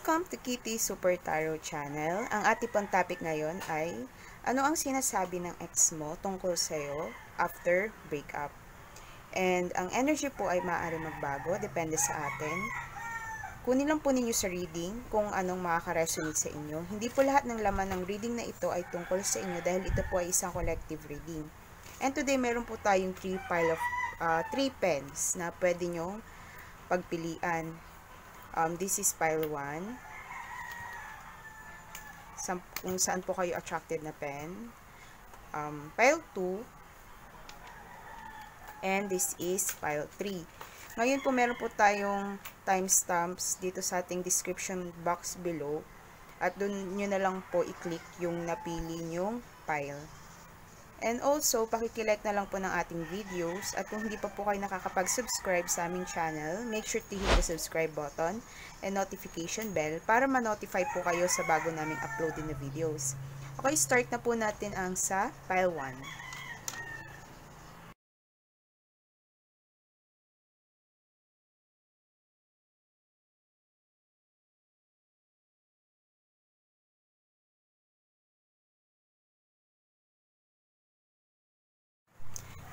Welcome to Kitty Super Tarot Channel. Ang ating pang topic ngayon ay ano ang sinasabi ng ex mo tungkol sa'yo after breakup. And ang energy po ay maaari magbago, depende sa atin. Kunin lang po ninyo sa reading kung anong makaka-resonate sa inyo. Hindi po lahat ng laman ng reading na ito ay tungkol sa inyo dahil ito po ay isang collective reading. And today meron po tayong 3 pens na pwede nyong pagpilian. This is pile 1. Kung saan po kayo attracted na pen. Pile 2. And this is pile 3. Ngayon po meron po tayong timestamps dito sa ating description box below. At doon nyo na lang po i-click yung napili nyong pile. And also, pakikilike na lang po ng ating videos. At kung hindi pa po kayo nakakapag-subscribe sa aming channel, make sure to hit the subscribe button and notification bell para ma-notify po kayo sa bago naming uploaded na videos. Okay, start na po natin ang sa pile 1.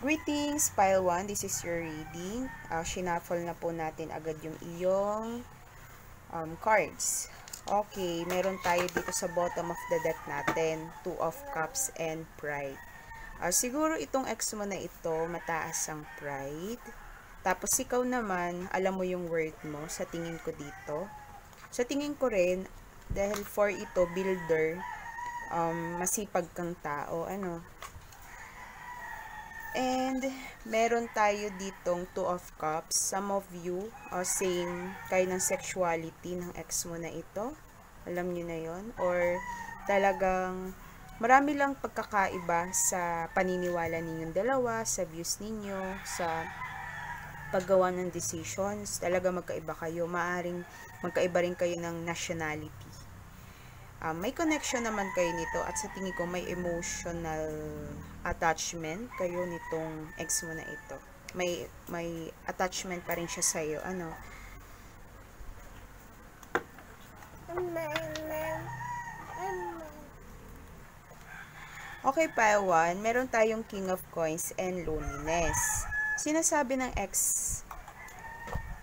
Greetings, pile 1. This is your reading. Shuffle na po natin agad yung iyong cards. Okay, meron tayo dito sa bottom of the deck natin. 2 of Cups and Pride. Siguro itong ex mo na ito, mataas ang pride. Tapos ikaw naman, alam mo yung worth mo sa tingin ko dito. Sa tingin ko rin, dahil for ito, builder, masipag kang tao, And, meron tayo ditong 2 of Cups. Some of you, same kind ng sexuality ng ex mo na ito. Alam nyo na yon. Or, talagang, marami lang pagkakaiba sa paniniwala ninyong dalawa, sa views ninyo, sa paggawa ng decisions. Talaga magkaiba kayo. Maaring magkaiba rin kayo ng nationality. May connection naman kayo nito at sa tingin ko may emotional attachment kayo nitong ex mo na ito. May attachment pa rin siya sa iyo. Okay, pile 1. Meron tayong King of Coins and Loneliness. Sinasabi ng ex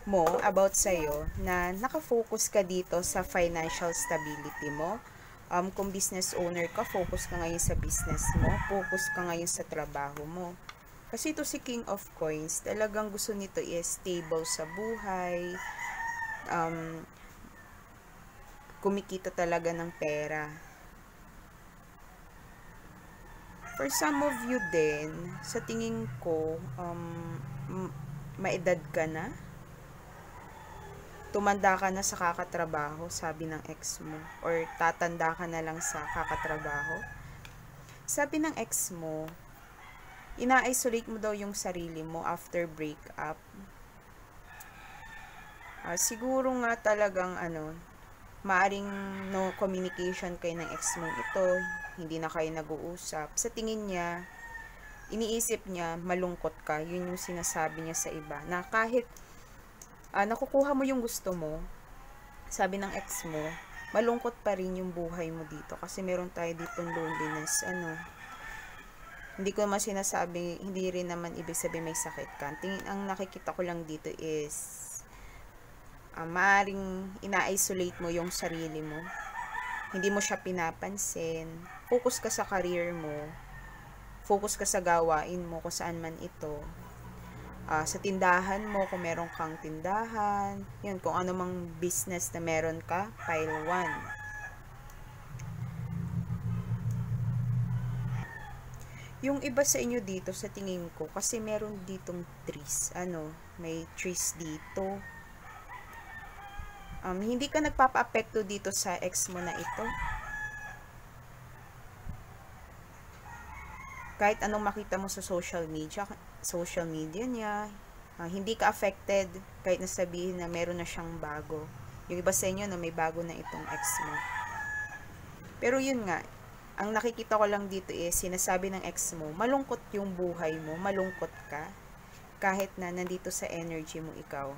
mo about sa'yo na nakafocus ka dito sa financial stability mo. Kung business owner ka, focus ka ngayon sa business mo, focus ka ngayon sa trabaho mo. Kasi ito si King of Coins, talagang gusto nito is stable sa buhay, kumikita talaga ng pera. For some of you din, sa tingin ko, maedad ka na, tumanda ka na sa kakatrabaho, sabi ng ex mo, or tatanda ka na lang sa kakatrabaho. Sabi ng ex mo, ina-isolate mo daw yung sarili mo after breakup. Siguro nga talagang maaring no communication kayo ng ex mo ito, hindi na kayo nag-uusap. Sa tingin niya, iniisip niya malungkot ka, yun yung sinasabi niya sa iba, na kahit nakukuha mo yung gusto mo, sabi ng ex mo, malungkot pa rin yung buhay mo dito kasi meron tayo ditong loneliness. Hindi ko naman sinasabi, hindi rin naman ibig sabihin may sakit ka. Ang nakikita ko lang dito is maaring ina-isolate mo yung sarili mo, hindi mo siya pinapansin, focus ka sa career mo, focus ka sa gawain mo kung saan man ito. Sa tindahan mo, kung meron kang tindahan, yun, kung ano mang business na meron ka, pile 1. Yung iba sa inyo dito, sa tingin ko, kasi meron ditong trees, may trees dito. Hindi ka nagpapa-apekto dito sa ex mo na ito. Kahit anong makita mo sa social media niya, hindi ka affected kahit nasabihin na meron na siyang bago. Yung iba sa inyo na may bago na itong ex mo. Pero yun nga, ang nakikita ko lang dito is sinasabi ng ex mo, malungkot yung buhay mo, malungkot ka kahit na nandito sa energy mo ikaw.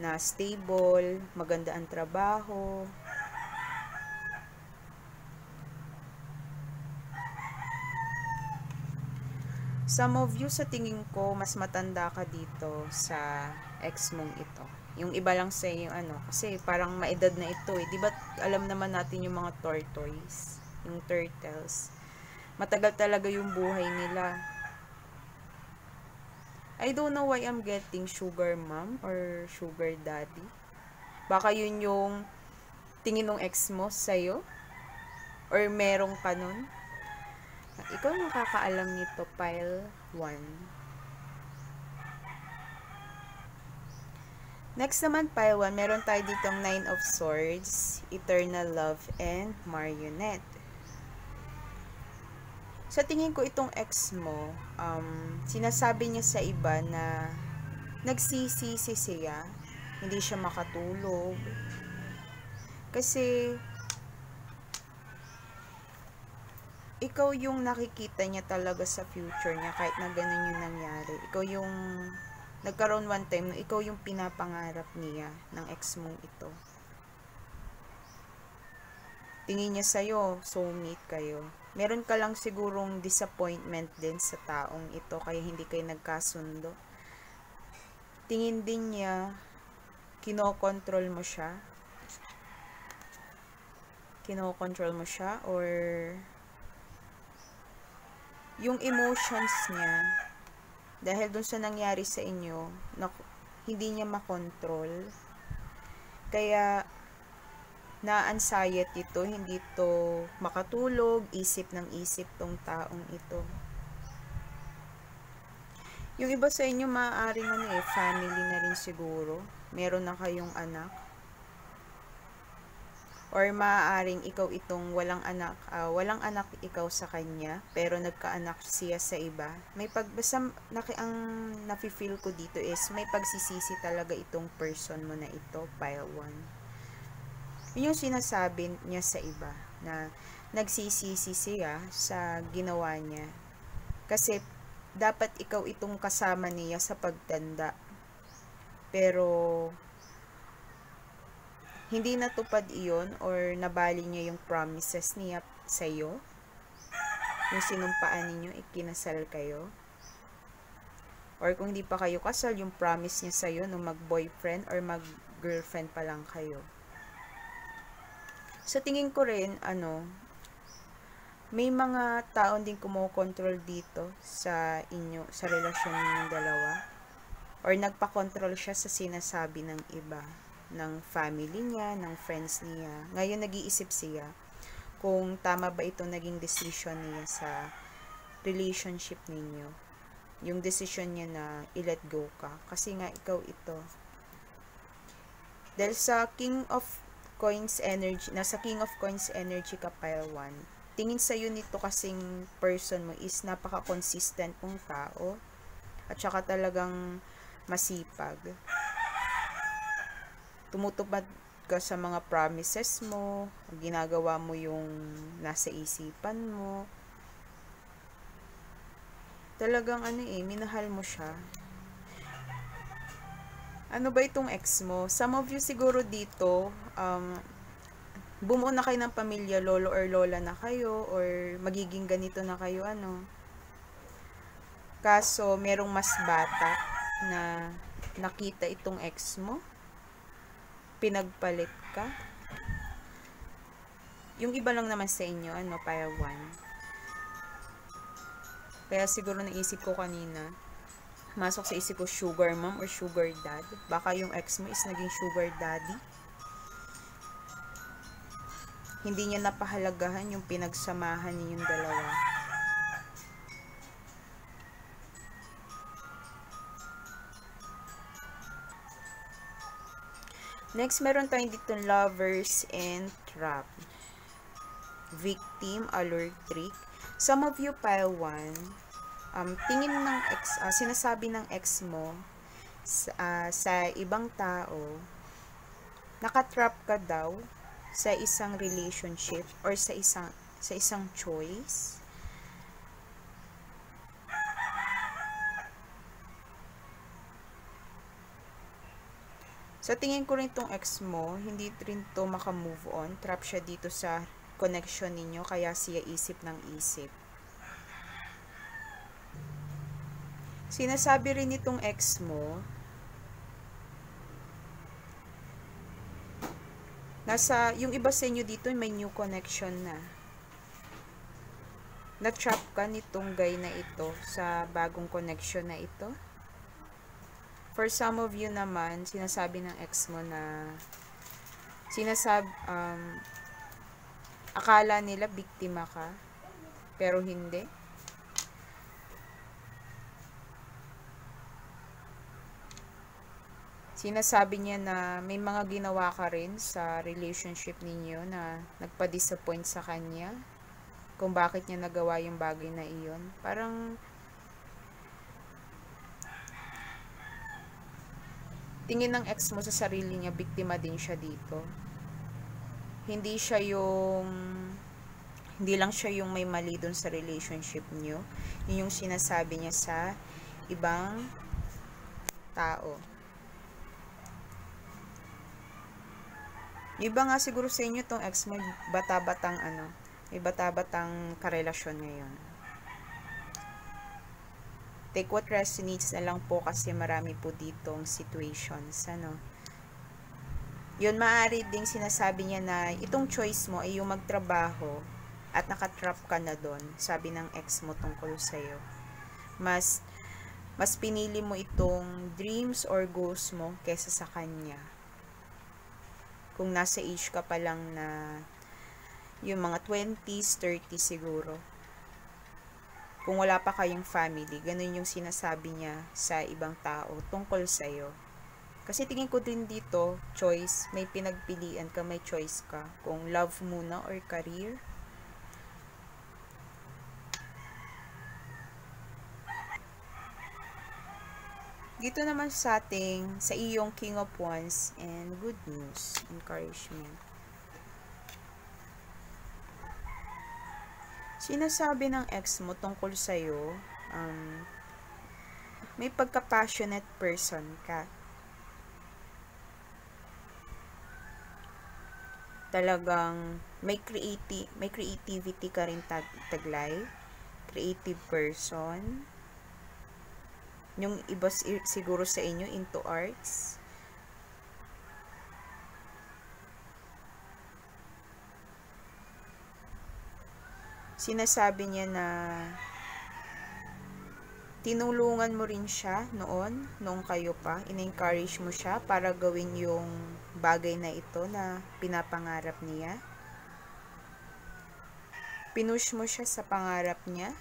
Na stable, maganda ang trabaho, Some of you, sa tingin ko, mas matanda ka dito sa ex mong ito. Yung iba lang sa yung ano, kasi parang maedad na ito eh. Di ba alam naman natin yung mga tortoise, yung turtles. Matagal talaga yung buhay nila. I don't know why I'm getting sugar mom or sugar daddy. Baka yun yung tingin ng ex mo sa'yo? Or merong ka nun? Ikaw nakakaalam nito, pile 1. Next naman, pile 1, meron tayo ditong 9 of Swords, Eternal Love, and Marionette. Sa tingin ko itong ex mo, sinasabi niya sa iba na nagsisisi siya, hindi siya makatulog. Kasi ikaw yung nakikita niya talaga sa future niya kahit na ganun yung nangyari. Ikaw yung nagkaroon one time na ikaw yung pinapangarap niya ng ex mong ito. Tingin niya sa'yo, soulmate kayo. Meron ka lang sigurong disappointment din sa taong ito kaya hindi kayo nagkasundo. Tingin din niya, kinokontrol mo siya. Kinokontrol mo siya or yung emotions niya dahil dun sa nangyari sa inyo na hindi niya makontrol. Kaya na-anxiety ito, hindi to makatulog, isip ng isip tong taong ito. Yung iba sa inyo maaaring family na rin siguro. Meron na kayong anak. Or maaaring ikaw itong walang anak ikaw sa kanya, pero nagkaanak siya sa iba. May basta ang nafe-feel ko dito is may pagsisisi talaga itong person mo na ito, pile 1. Yun yung sinasabi niya sa iba, na nagsisisi siya sa ginawa niya. Kasi dapat ikaw itong kasama niya sa pagtanda. Pero hindi natupad iyon or nabali niya yung promises niya sa'yo. Yung sinumpaan ninyo, ikinasal kayo. Or kung hindi pa kayo kasal, yung promise niya sa'yo nung mag-boyfriend or mag-girlfriend pa lang kayo. Sa tingin ko rin, may mga taon din kumokontrol dito sa inyo, sa relasyon ninyong dalawa. Or nagpa-control siya sa sinasabi ng iba, ng family niya, ng friends niya. Ngayon nag-iisip siya kung tama ba ito naging decision niya sa relationship ninyo. Yung decision niya na i-let go ka. Kasi nga ikaw ito. Dahil sa King of Coins energy, nasa King of Coins energy ka, pile 1. Tingin sa'yo nito kasing person mo is napaka-consistent mong tao. At saka talagang masipag. Tumutupad ka sa mga promises mo, ginagawa mo yung nasa isipan mo. Talagang minahal mo siya. Ano ba itong ex mo? Some of you siguro dito, bumuo na kayo ng pamilya, lolo or lola na kayo, or magiging ganito na kayo, Kaso, merong mas bata na nakita itong ex mo. Pinagpalit ka. Yung iba lang naman sa inyo, pile 1. Kaya siguro naisip ko kanina, masok sa isip ko sugar mom or sugar dad. Baka yung ex mo is naging sugar daddy. Hindi niya napahalagahan yung pinagsamahan ninyong dalawa. Next, meron tayong dito lovers and trap. Victim, allure, trick. Some of you, pile 1, tingin ng sinasabi ng ex mo sa ibang tao, nakatrap ka daw sa isang relationship or sa isang choice. Sa tingin ko rin itong ex mo, hindi rin to maka-move on. Trap siya dito sa connection ninyo, kaya siya isip ng isip. Sinasabi rin nitong ex mo, yung iba sa inyo dito may new connection na. Na-trap ka nitong guy na ito sa bagong connection na ito. For some of you naman, sinasabi ng ex mo na akala nila biktima ka, pero hindi. Sinasabi niya na may mga ginawa ka rin sa relationship ninyo na nagpa-disappoint sa kanya, kung bakit niya nagawa yung bagay na iyon. Parang tingin ng ex mo sa sarili niya, biktima din siya dito. Hindi lang siya yung may mali dun sa relationship niyo. Yun yung sinasabi niya sa ibang tao. Yung iba nga siguro sa inyo tong ex mo, may bata-batang karelasyon ngayon. Take what resonates na lang po kasi marami po ditong situations, Yun, maaari ding sinasabi niya na itong choice mo ay yung magtrabaho at nakatrap ka na doon, sabi ng ex mo tungkol sa'yo. Mas pinili mo itong dreams or goals mo kesa sa kanya. Kung nasa age ka pa lang na yung mga 20s, 30s siguro. Kung wala pa kayong family, ganun yung sinasabi niya sa ibang tao tungkol sa'yo. Kasi tingin ko din dito, choice, may pinagpilian ka, may choice ka. Kung love muna or career. Dito naman sa iyong King of Wands and good news, encouragement. Sinasabi ng ex mo tungkol sa'yo, may pagka-passionate person ka. Talagang may creativity ka rin taglay. Creative person. Yung iba siguro sa inyo into arts. Sinasabi niya na tinulungan mo rin siya noong kayo pa. In-encourage mo siya para gawin yung bagay na ito na pinapangarap niya. Pinush mo siya sa pangarap niya.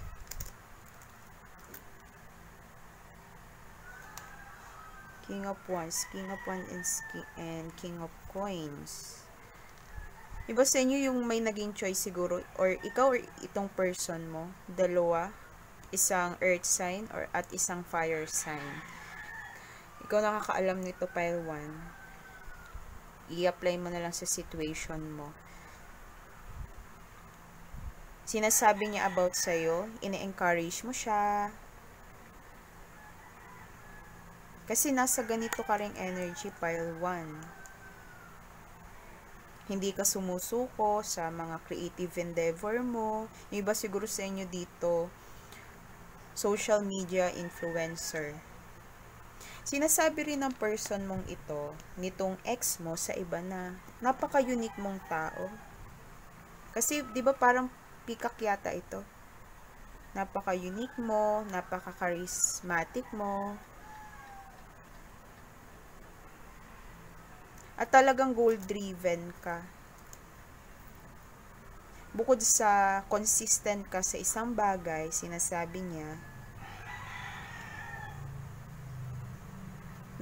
King of Wands and King of Coins. Iba sa inyo yung may naging choice siguro, or ikaw or itong person mo, dalawa, isang earth sign at isang fire sign. Ikaw nakakaalam nito, pile 1. I-apply mo na lang sa situation mo. Sinasabi niya about sa'yo, ine-encourage mo siya. Kasi nasa ganito ka ring energy, pile 1. Hindi ka sumusuko sa mga creative endeavor mo. Yung iba siguro sa inyo dito, social media influencer. Sinasabi rin ng person mong ito, nitong ex mo sa iba na napaka-unique mong tao. Kasi, di ba parang pikak yata ito? Napaka-unique mo, napaka-charismatic mo. At talagang goal-driven ka. Bukod sa consistent ka sa isang bagay, sinasabi niya,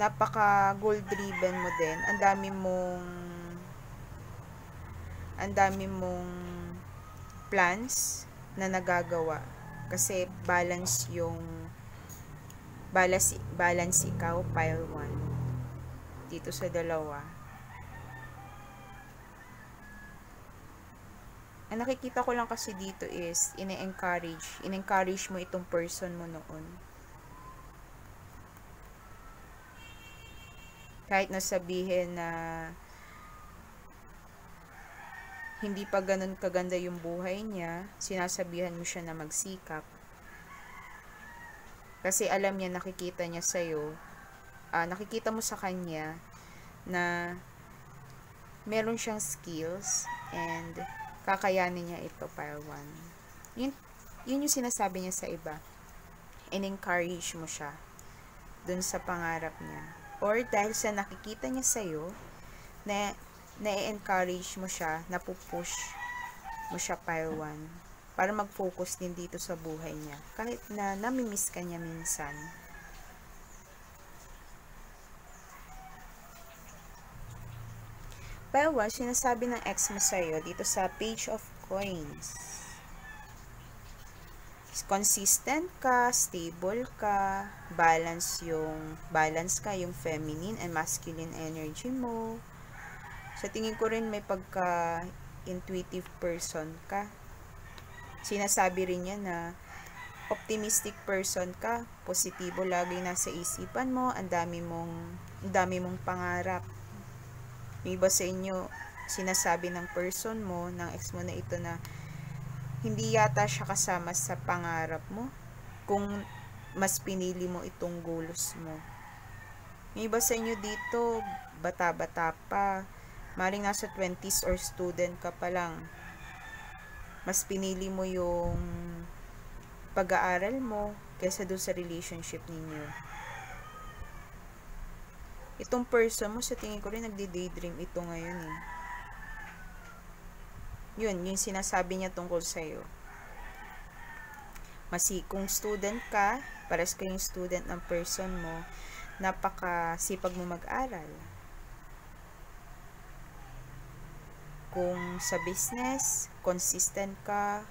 napaka-goal-driven mo din. Ang dami mong plans na nagagawa. Kasi balance ikaw, pile 1. Dito sa dalawa. Ang nakikita ko lang kasi dito is in-encourage mo itong person mo noon. Kahit nasabihin na hindi pa ganun kaganda yung buhay niya, sinasabihan mo siya na magsikap. Kasi alam niya, nakikita niya sa'yo, nakikita mo sa kanya na meron siyang skills and kakayanin niya ito, pile 1. Yun yung sinasabi niya sa iba. In-encourage mo siya dun sa pangarap niya. Or dahil sa nakikita niya sa'yo, na-encourage mo siya, napupush mo siya, pile 1, para mag-focus din dito sa buhay niya. Kahit na namimiss ka niya minsan. Pile 1, sinasabi ng ex mo sa'yo dito sa Page of Coins. Consistent ka, stable ka, balance ka, yung feminine and masculine energy mo. Sa tingin ko rin may pagka-intuitive person ka. Sinasabi rin niya na optimistic person ka, positibo lagi nasa isipan mo, ang dami mong pangarap. Yung iba sa inyo, sinasabi ng person mo, ng ex mo na ito, na hindi yata siya kasama sa pangarap mo kung mas pinili mo itong goals mo. Yung iba sa inyo dito, bata-bata pa, maring nasa 20s or student ka pa lang, mas pinili mo yung pag-aaral mo kaysa doon sa relationship ninyo. Itong person mo, sa tingin ko rin nagdi-daydream ito ngayon eh. Yun, yung sinasabi niya tungkol sa'yo. Kung student ka, pares kayong student ng person mo, napakasipag mo mag-aral. Kung sa business, consistent ka,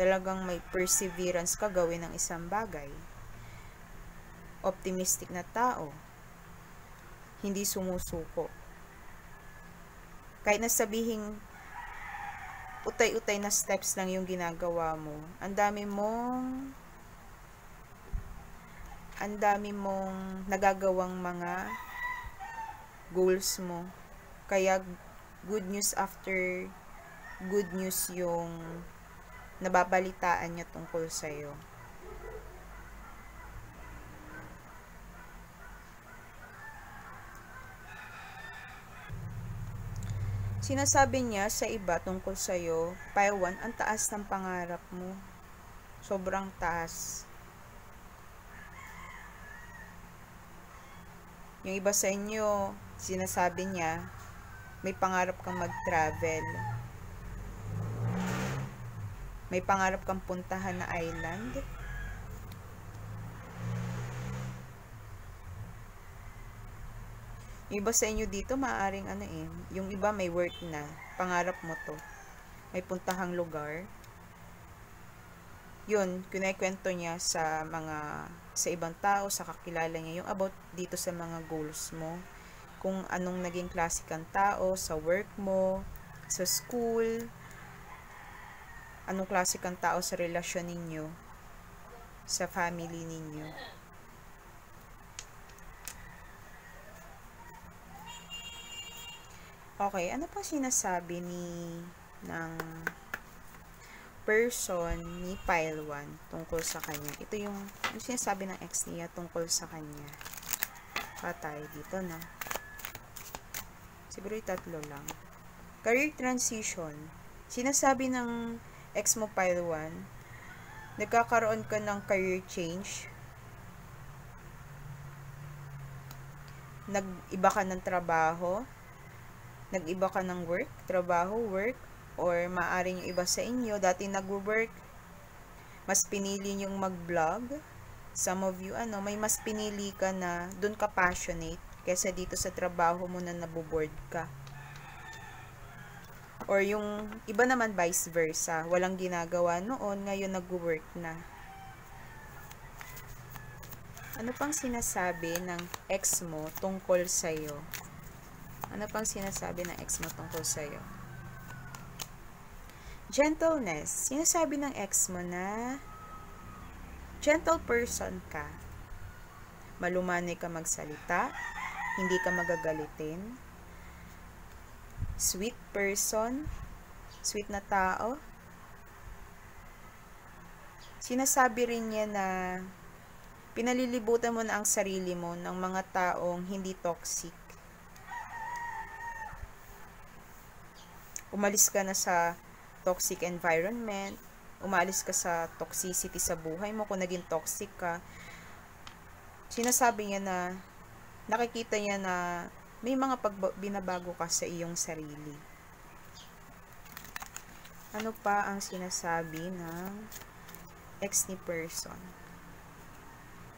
talagang may perseverance ka gawin ng isang bagay. Optimistic na tao. Hindi sumusuko. Kahit na sabihing utay-utay na steps lang yung ginagawa mo, ang dami mong nagagawang mga goals mo. Kaya good news after good news yung nababalitaan niya tungkol sa'yo. Sinasabi niya sa iba tungkol sa'yo, pile 1, ang taas ng pangarap mo. Sobrang taas. Yung iba sa inyo, sinasabi niya, may pangarap kang mag-travel. May pangarap kang puntahan na island. Yung iba sa inyo dito, maaaring yung iba may work na, pangarap mo to. May puntahang lugar. Yun, kinikwento niya sa ibang tao, sa kakilala niya, yung about dito sa mga goals mo. Kung anong naging klase kang tao, sa work mo, sa school, anong klase kang tao sa relasyon ninyo, sa family ninyo. Okay, ano pa sinasabi ng person ni pile 1 tungkol sa kanya? Ito yung sinasabi ng ex niya tungkol sa kanya. Patay dito, no? Siguro 3 lang. Career transition. Sinasabi ng ex mo pile 1, nagkakaroon ka ng career change. Nag-iba ka ng trabaho. Nag-iba ka ng work, or maaaring yung iba sa inyo, dati nag-work, mas pinili yung mag-vlog. Some of you, may mas pinili ka na dun ka passionate, kaysa dito sa trabaho mo na naboboard ka. Or yung iba naman vice versa, walang ginagawa noon, ngayon nag-work na. Ano pang sinasabi ng ex mo tungkol sa'yo? Ano pang sinasabi ng ex mo tungkol sa'yo? Gentleness. Sinasabi ng ex mo na gentle person ka. Malumanay ka magsalita. Hindi ka magagalitin. Sweet person. Sweet na tao. Sinasabi rin niya na Pinalilibutan mo na ang sarili mo ng mga taong hindi toxic. Umalis ka na sa toxic environment, umalis ka sa toxicity sa buhay mo kung naging toxic ka. Sinasabi niya na, nakikita niya na may mga binabago ka sa iyong sarili. Ano pa ang sinasabi ng ex ni person?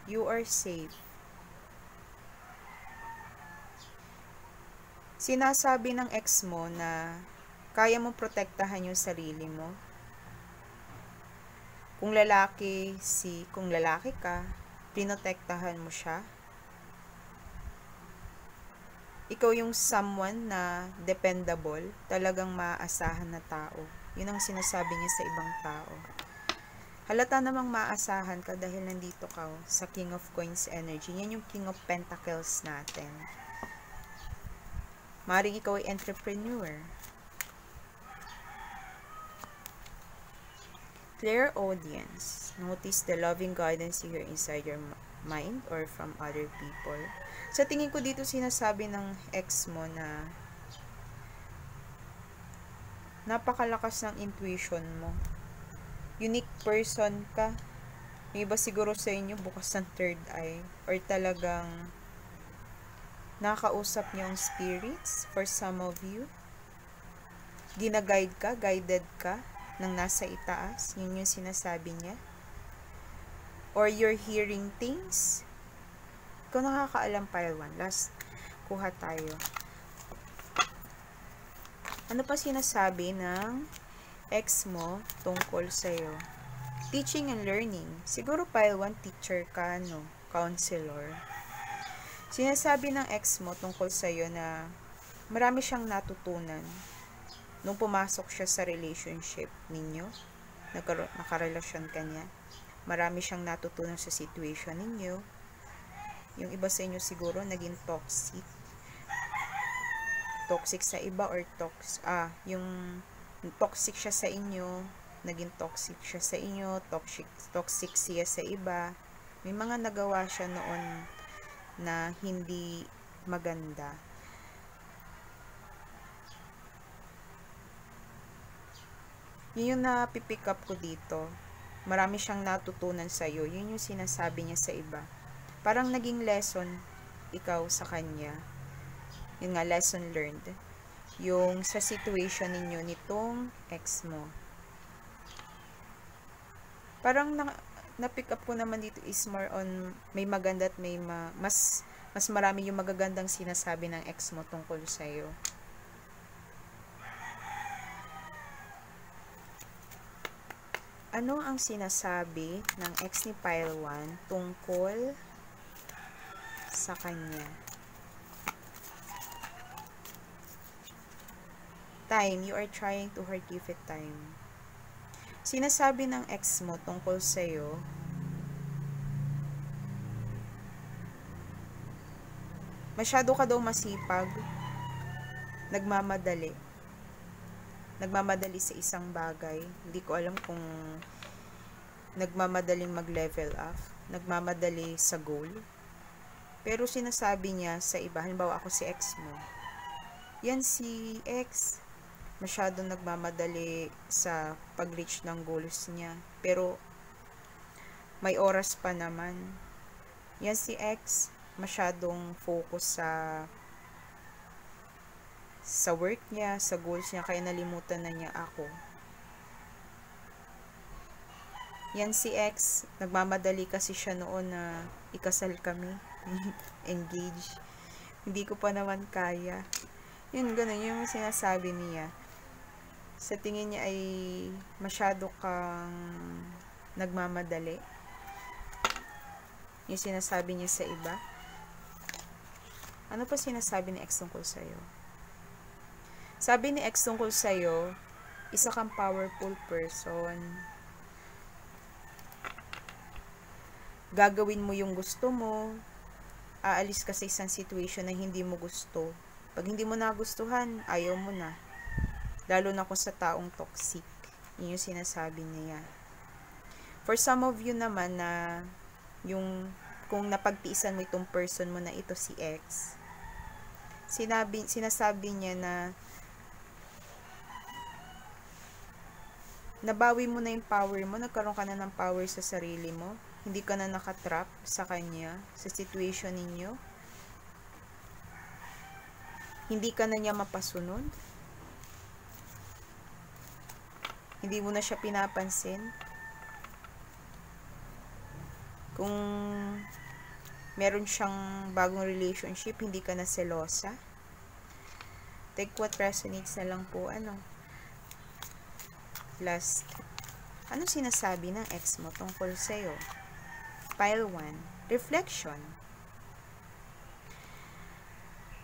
You are safe. Sinasabi ng ex mo na kaya mo protektahan yung sarili mo. Kung lalaki ka, pinotektahan mo siya. Ikaw yung someone na dependable, talagang maaasahan na tao. Yun ang sinasabi niya sa ibang tao. Halata namang maaasahan ka dahil nandito ka sa King of Coins energy. Yan yung King of Pentacles natin. Maring ikaw ay entrepreneur. Clear audience. Notice the loving guidance you hear inside your mind or from other people. Sa tingin ko dito sinasabi ng ex mo na napakalakas ng intuition mo. Unique person ka. Yung iba siguro sa inyo bukas ng third eye or talagang nakausap niyo ang spirits for some of you. Gina-guide ka, guided ka ng nasa itaas, yun yung sinasabi niya. Or you're hearing things. Kung nakakaalam, pile 1. Last, kuha tayo. Ano pa sinasabi ng ex mo tungkol sa'yo? Teaching and learning. Siguro pile 1, teacher ka, no? Counselor. Sinasabi ng ex mo tungkol sa'yo na marami siyang natutunan nung pumasok siya sa relationship ninyo, nakarelasyon ka niya. Marami siyang natutunan sa situation ninyo. Yung iba sa inyo siguro naging toxic. Toxic sa iba or yung toxic siya sa inyo, naging toxic siya sa inyo, toxic siya sa iba. May mga nagawa siya noon na hindi maganda. Yun yung napipick up ko dito. Marami siyang natutunan sa'yo. Yun yung sinasabi niya sa iba. Parang naging lesson ikaw sa kanya. Yun nga, lesson learned. Yung sa situation ninyo nitong ex mo. Parang na-pick up ko naman dito is more on may maganda at may mas marami yung magagandang sinasabi ng ex mo tungkol sa'yo. Ano ang sinasabi ng ex ni pile 1 tungkol sa kanya? Time. You are trying to hurt, give it time. Sinasabi ng ex mo tungkol sa'yo, masyado ka daw masipag, nagmamadali sa isang bagay. Hindi ko alam kung nagmamadaling mag-level up, nagmamadali sa goal. Pero sinasabi niya sa iba, halimbawa ako si ex mo. Yan si ex, masyadong nagmamadali sa pag-reach ng goals niya. Pero may oras pa naman. Yan si ex, masyadong focus sa work niya, sa goals niya, kaya nalimutan na niya ako. Yan si ex, nagmamadali kasi siya noon na ikasal kami, engage. Hindi ko pa naman kaya. Yun, ganun yung sinasabi niya. Sa tingin niya ay masyado kang nagmamadali. Yung sinasabi niya sa iba. Ano pa sinasabi ni ex tungkol sa'yo? Sabi ni ex tungkol sa'yo, isa kang powerful person. Gagawin mo yung gusto mo. Aalis ka sa isang situation na hindi mo gusto. Pag hindi mo nagustuhan, ayaw mo na. Lalo na kung sa taong toxic. Yun yung sinasabi niya. For some of you naman na yung kung napagtiisan mo itong person mo na ito si X. Sinasabi niya na nabawi mo na yung power mo, nagkaroon ka na ng power sa sarili mo, hindi ka na nakatrap sa kanya, sa situation ninyo, hindi ka na niya mapasunod, hindi mo na siya pinapansin. Kung meron siyang bagong relationship, hindi ka na selosa. Take what resonates na lang po. Last, anong sinasabi ng ex mo tungkol sa'yo? Pile 1, reflection.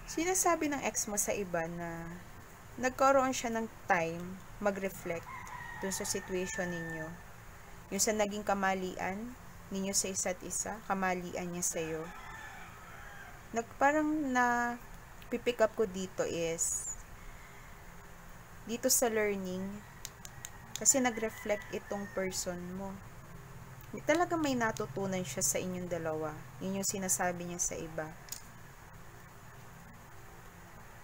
Sinasabi ng ex mo sa iba na nagkaroon siya ng time mag-reflect dun sa situation ninyo. Yung sa naging kamalian ninyo sa isa't isa, kamalian niya sa'yo. Parang na pipick up ko dito is dito sa learning, kasi nag-reflect itong person mo. Talaga may natutunan siya sa inyong dalawa. Yun yung sinasabi niya sa iba.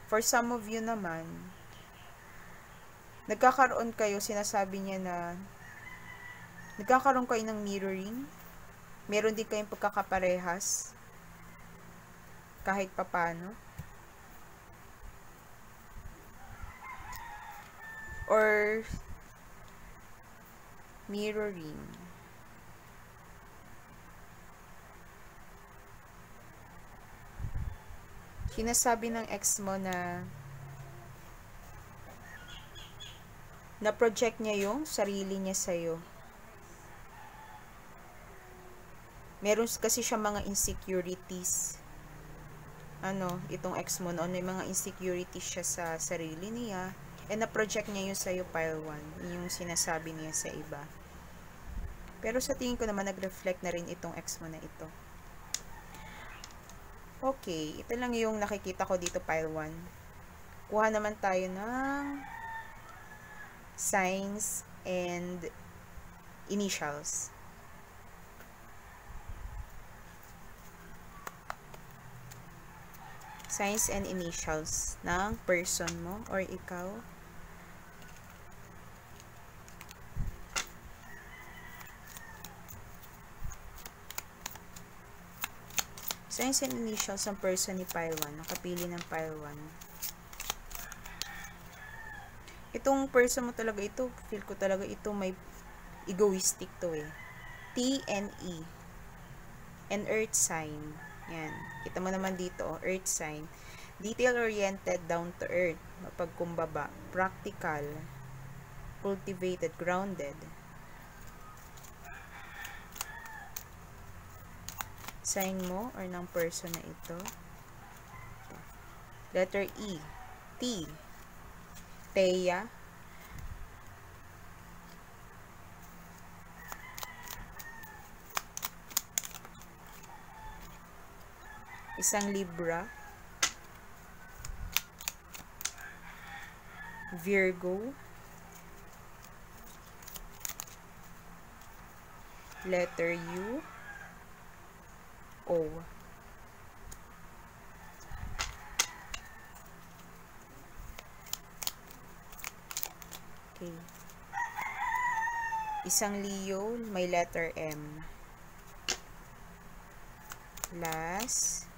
For some of you naman, nagkakaroon kayo, sinasabi niya na nagkakaroon kayo ng mirroring. Meron din kayong pagkakaparehas kahit papano. Or mirroring. Sinasabi ng ex mo na na-project niya yung sarili niya sa'yo. Meron kasi siya mga insecurities. Itong ex mo noon, may mga insecurities siya sa sarili niya. And na-project niya yun sa'yo, pile 1. Yung sinasabi niya sa iba. Pero sa tingin ko naman, nag-reflect na rin itong ex mo na ito. Okay, ito lang yung nakikita ko dito, pile 1. Kuha naman tayo ng signs and initials. Signs and initials ng person mo or ikaw. Signs and initials ng person ni pile 1. Nakapili ng pile 1. Itong person mo talaga ito, feel ko talaga ito may egoistic to eh. T and E. An earth sign. Yan. Kita mo naman dito, earth sign. Detail-oriented, down to earth. Mapagkumbaba. Practical. Cultivated, grounded. Sign mo or ng person na ito. Letter E. T. Teya. Isang Libra. Virgo. Letter U. O. Okay. Isang Leo, may letter M. Last.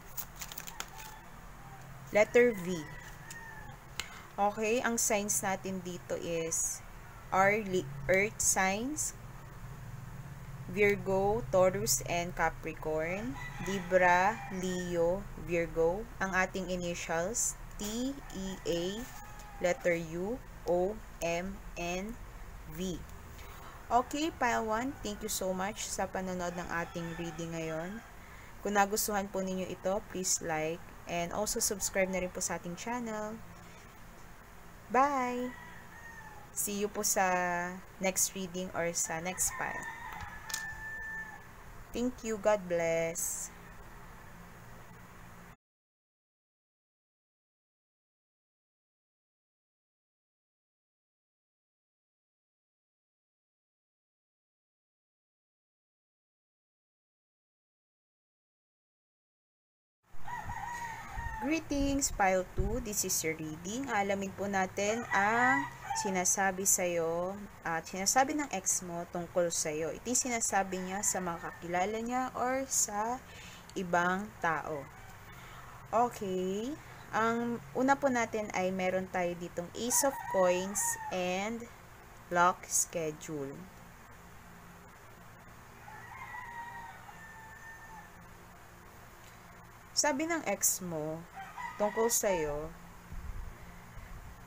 Letter V. Okay, ang signs natin dito is Earth signs, Virgo, Taurus, and Capricorn. Libra, Leo, Virgo. Ang ating initials, T, E, A, letter U, O, M, N, V. Okay, pile 1, thank you so much sa panonood ng ating reading ngayon. Kung nagustuhan po ninyo ito, please like and also subscribe na rin po sa ating channel. Bye! See you po sa next reading or sa next pile. Thank you. God bless. Greetings, Pile 2. This is your reading. Alamin po natin ang sinasabi sa'yo at sinasabi ng ex mo tungkol sa'yo. Ito yung sinasabi niya sa mga kakilala niya or sa ibang tao. Okay. Ang una po natin ay meron tayo ditong Ace of Coins and Block Schedule. Sabi ng ex mo, tungkol sa'yo,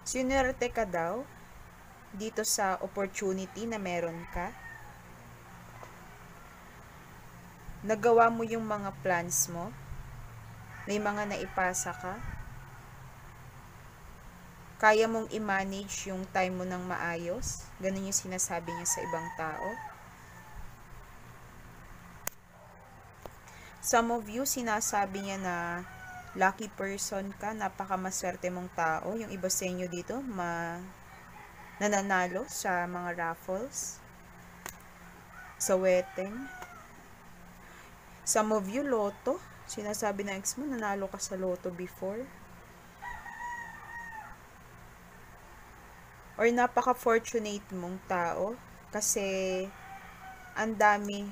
sinwerte ka daw dito sa opportunity na meron ka. Nagawa mo yung mga plans mo. May mga naipasa ka. Kaya mong i-manage yung time mo ng maayos. Ganun yung sinasabi niya sa ibang tao. Some of you, sinasabi niya na lucky person ka, napakamaswerte mong tao. Yung iba sa inyo dito, nananalo sa mga raffles, sa wedding. Some of you, loto. Sinasabi ng ex mo, nanalo ka sa loto before. Or napaka-fortunate mong tao kasi ang daming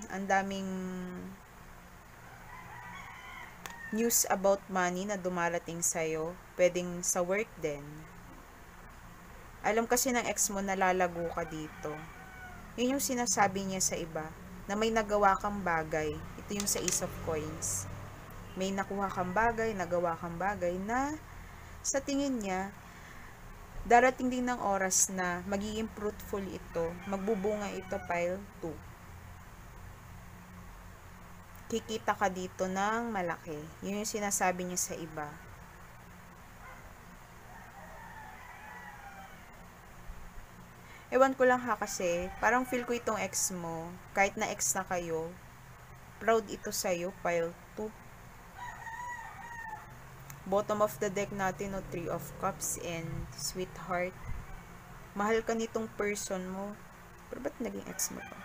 news about money na dumarating sa'yo. Pwedeng sa work din. Alam kasi ng ex mo nalalago ka dito. Yun yung sinasabi niya sa iba, na may nagawa kang bagay. Ito yung sa Ace of Coins. May nakuha kang bagay, nagawa kang bagay na sa tingin niya, darating din ng oras na magiging fruitful ito. Magbubunga ito, Pile 2. Kikita ka dito ng malaki. Yun yung sinasabi niya sa iba. Ewan ko lang ha kasi, parang feel ko itong ex mo, kahit na ex na kayo, proud ito sa'yo, Pile 2. Bottom of the deck natin, no, 3 of Cups and Sweetheart. Mahal ka nitong person mo. Pero ba't naging ex mo to?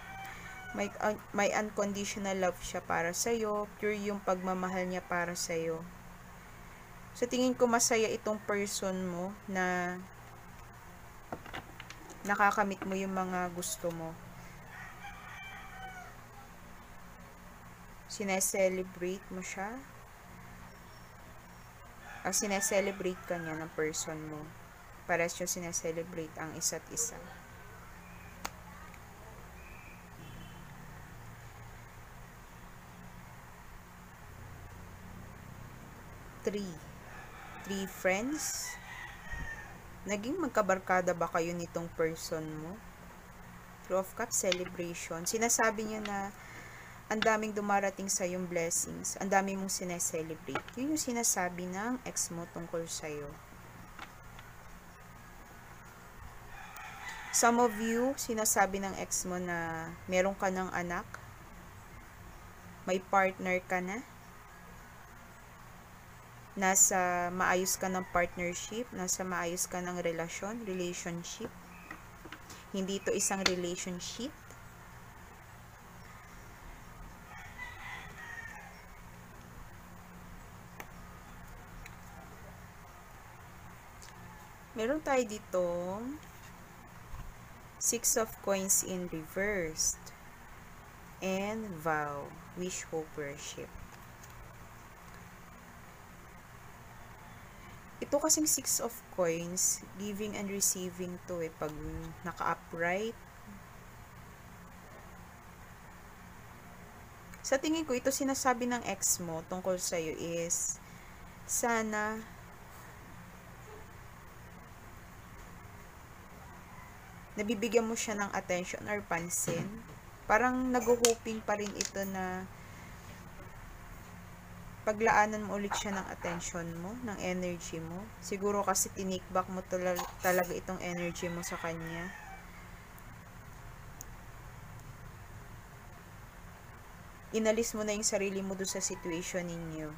May unconditional love siya para sa'yo. Pure yung pagmamahal niya para sa'yo. Sa tingin ko masaya itong person mo na nakakamit mo yung mga gusto mo. Sineselebrate mo siya. Sineselebrate ka niya ng person mo. Pares yung sineselebrate ang isa't isa. 3 friends. Naging magkabarkada ba kayo nitong person mo? Two of Cups, celebration. Sinasabi niya na ang daming dumarating sa yung blessings. Ang daming mong sineselebrate. Yun yung sinasabi ng ex mo tungkol sa'yo. Some of you, sinasabi ng ex mo na meron ka ng anak. May partner ka na. Nasa maayos ka ng partnership, nasa maayos ka ng relationship. Hindi ito isang relationship. Meron tayo dito 6 of Coins in reversed and vow, wish, hope, worship. Ito kasing 6 of Coins, giving and receiving to pag naka-upright. Sa tingin ko, ito sinasabi ng ex mo tungkol sa'yo is, sana nabibigyan mo siya ng attention or pansin. Parang nag-hoping pa rin ito na paglaanan mo ulit siya ng attention mo, ng energy mo. Siguro kasi tinikback mo talaga itong energy mo sa kanya. Inalis mo na yung sarili mo doon sa situation ninyo.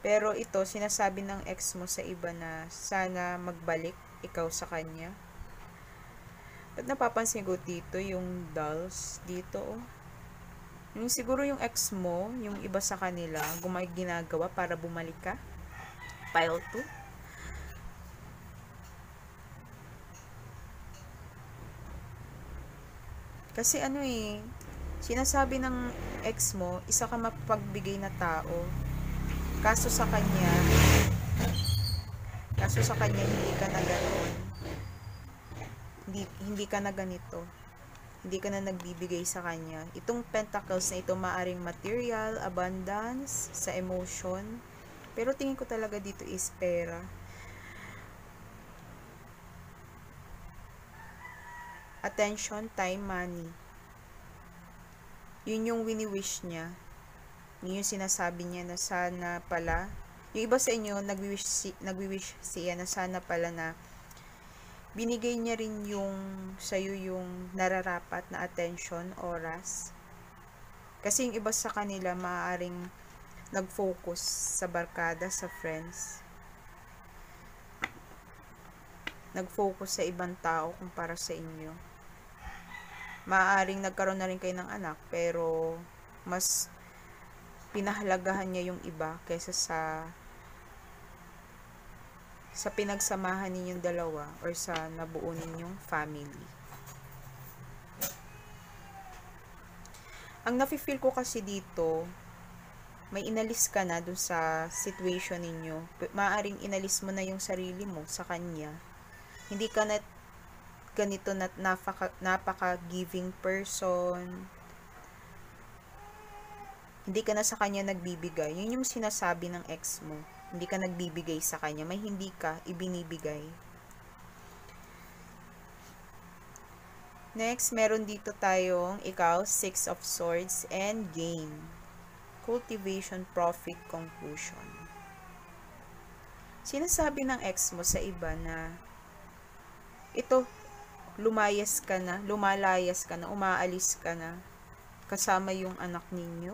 Pero ito, sinasabi ng ex mo sa iba na sana magbalik ikaw sa kanya. Ba't napapansin ko dito yung dolls dito, oh. Yung siguro yung ex mo, yung iba sa kanila, ginagawa para bumalik ka. Pile 2. Kasi ano sinasabi ng ex mo, isa ka mapagbigay na tao. Kaso sa kanya, hindi ka na ganoon. Hindi ka na ganito. Hindi ka na nagbibigay sa kanya. Itong pentacles na ito, maaring material, abundance, sa emotion. Pero tingin ko talaga dito is pera. Attention, time, money. Yun yung wini-wish niya. Yun yung sinasabi niya na sana pala. Yung iba sa inyo, nagwi-wish siya na sana pala na binigay niya rin yung sa'yo yung nararapat na attention, oras. Kasi yung iba sa kanila, maaaring nag-focus sa barkada, sa friends. Nag-focus sa ibang tao kumpara sa inyo. Maaaring nagkaroon na rin kayo ng anak, pero mas pinahalagahan niya yung iba kaysa sa pinagsamahan ninyong dalawa or sa nabuo ninyong family. Ang nafe-feel ko kasi dito, may inalis ka na dun sa situation ninyo. Maaaring inalis mo na yung sarili mo sa kanya. Hindi ka na ganito na napaka-giving person. Hindi ka na sa kanya nagbibigay. Yun yung sinasabi ng ex mo. Hindi ka nagbibigay sa kanya. May hindi ka ibinibigay. Next, meron dito tayong ikaw, Six of Swords and Gain. Cultivation, profit, conclusion. Sinasabi ng ex mo sa iba na ito, lumalayas ka na, umaalis ka na, kasama yung anak ninyo.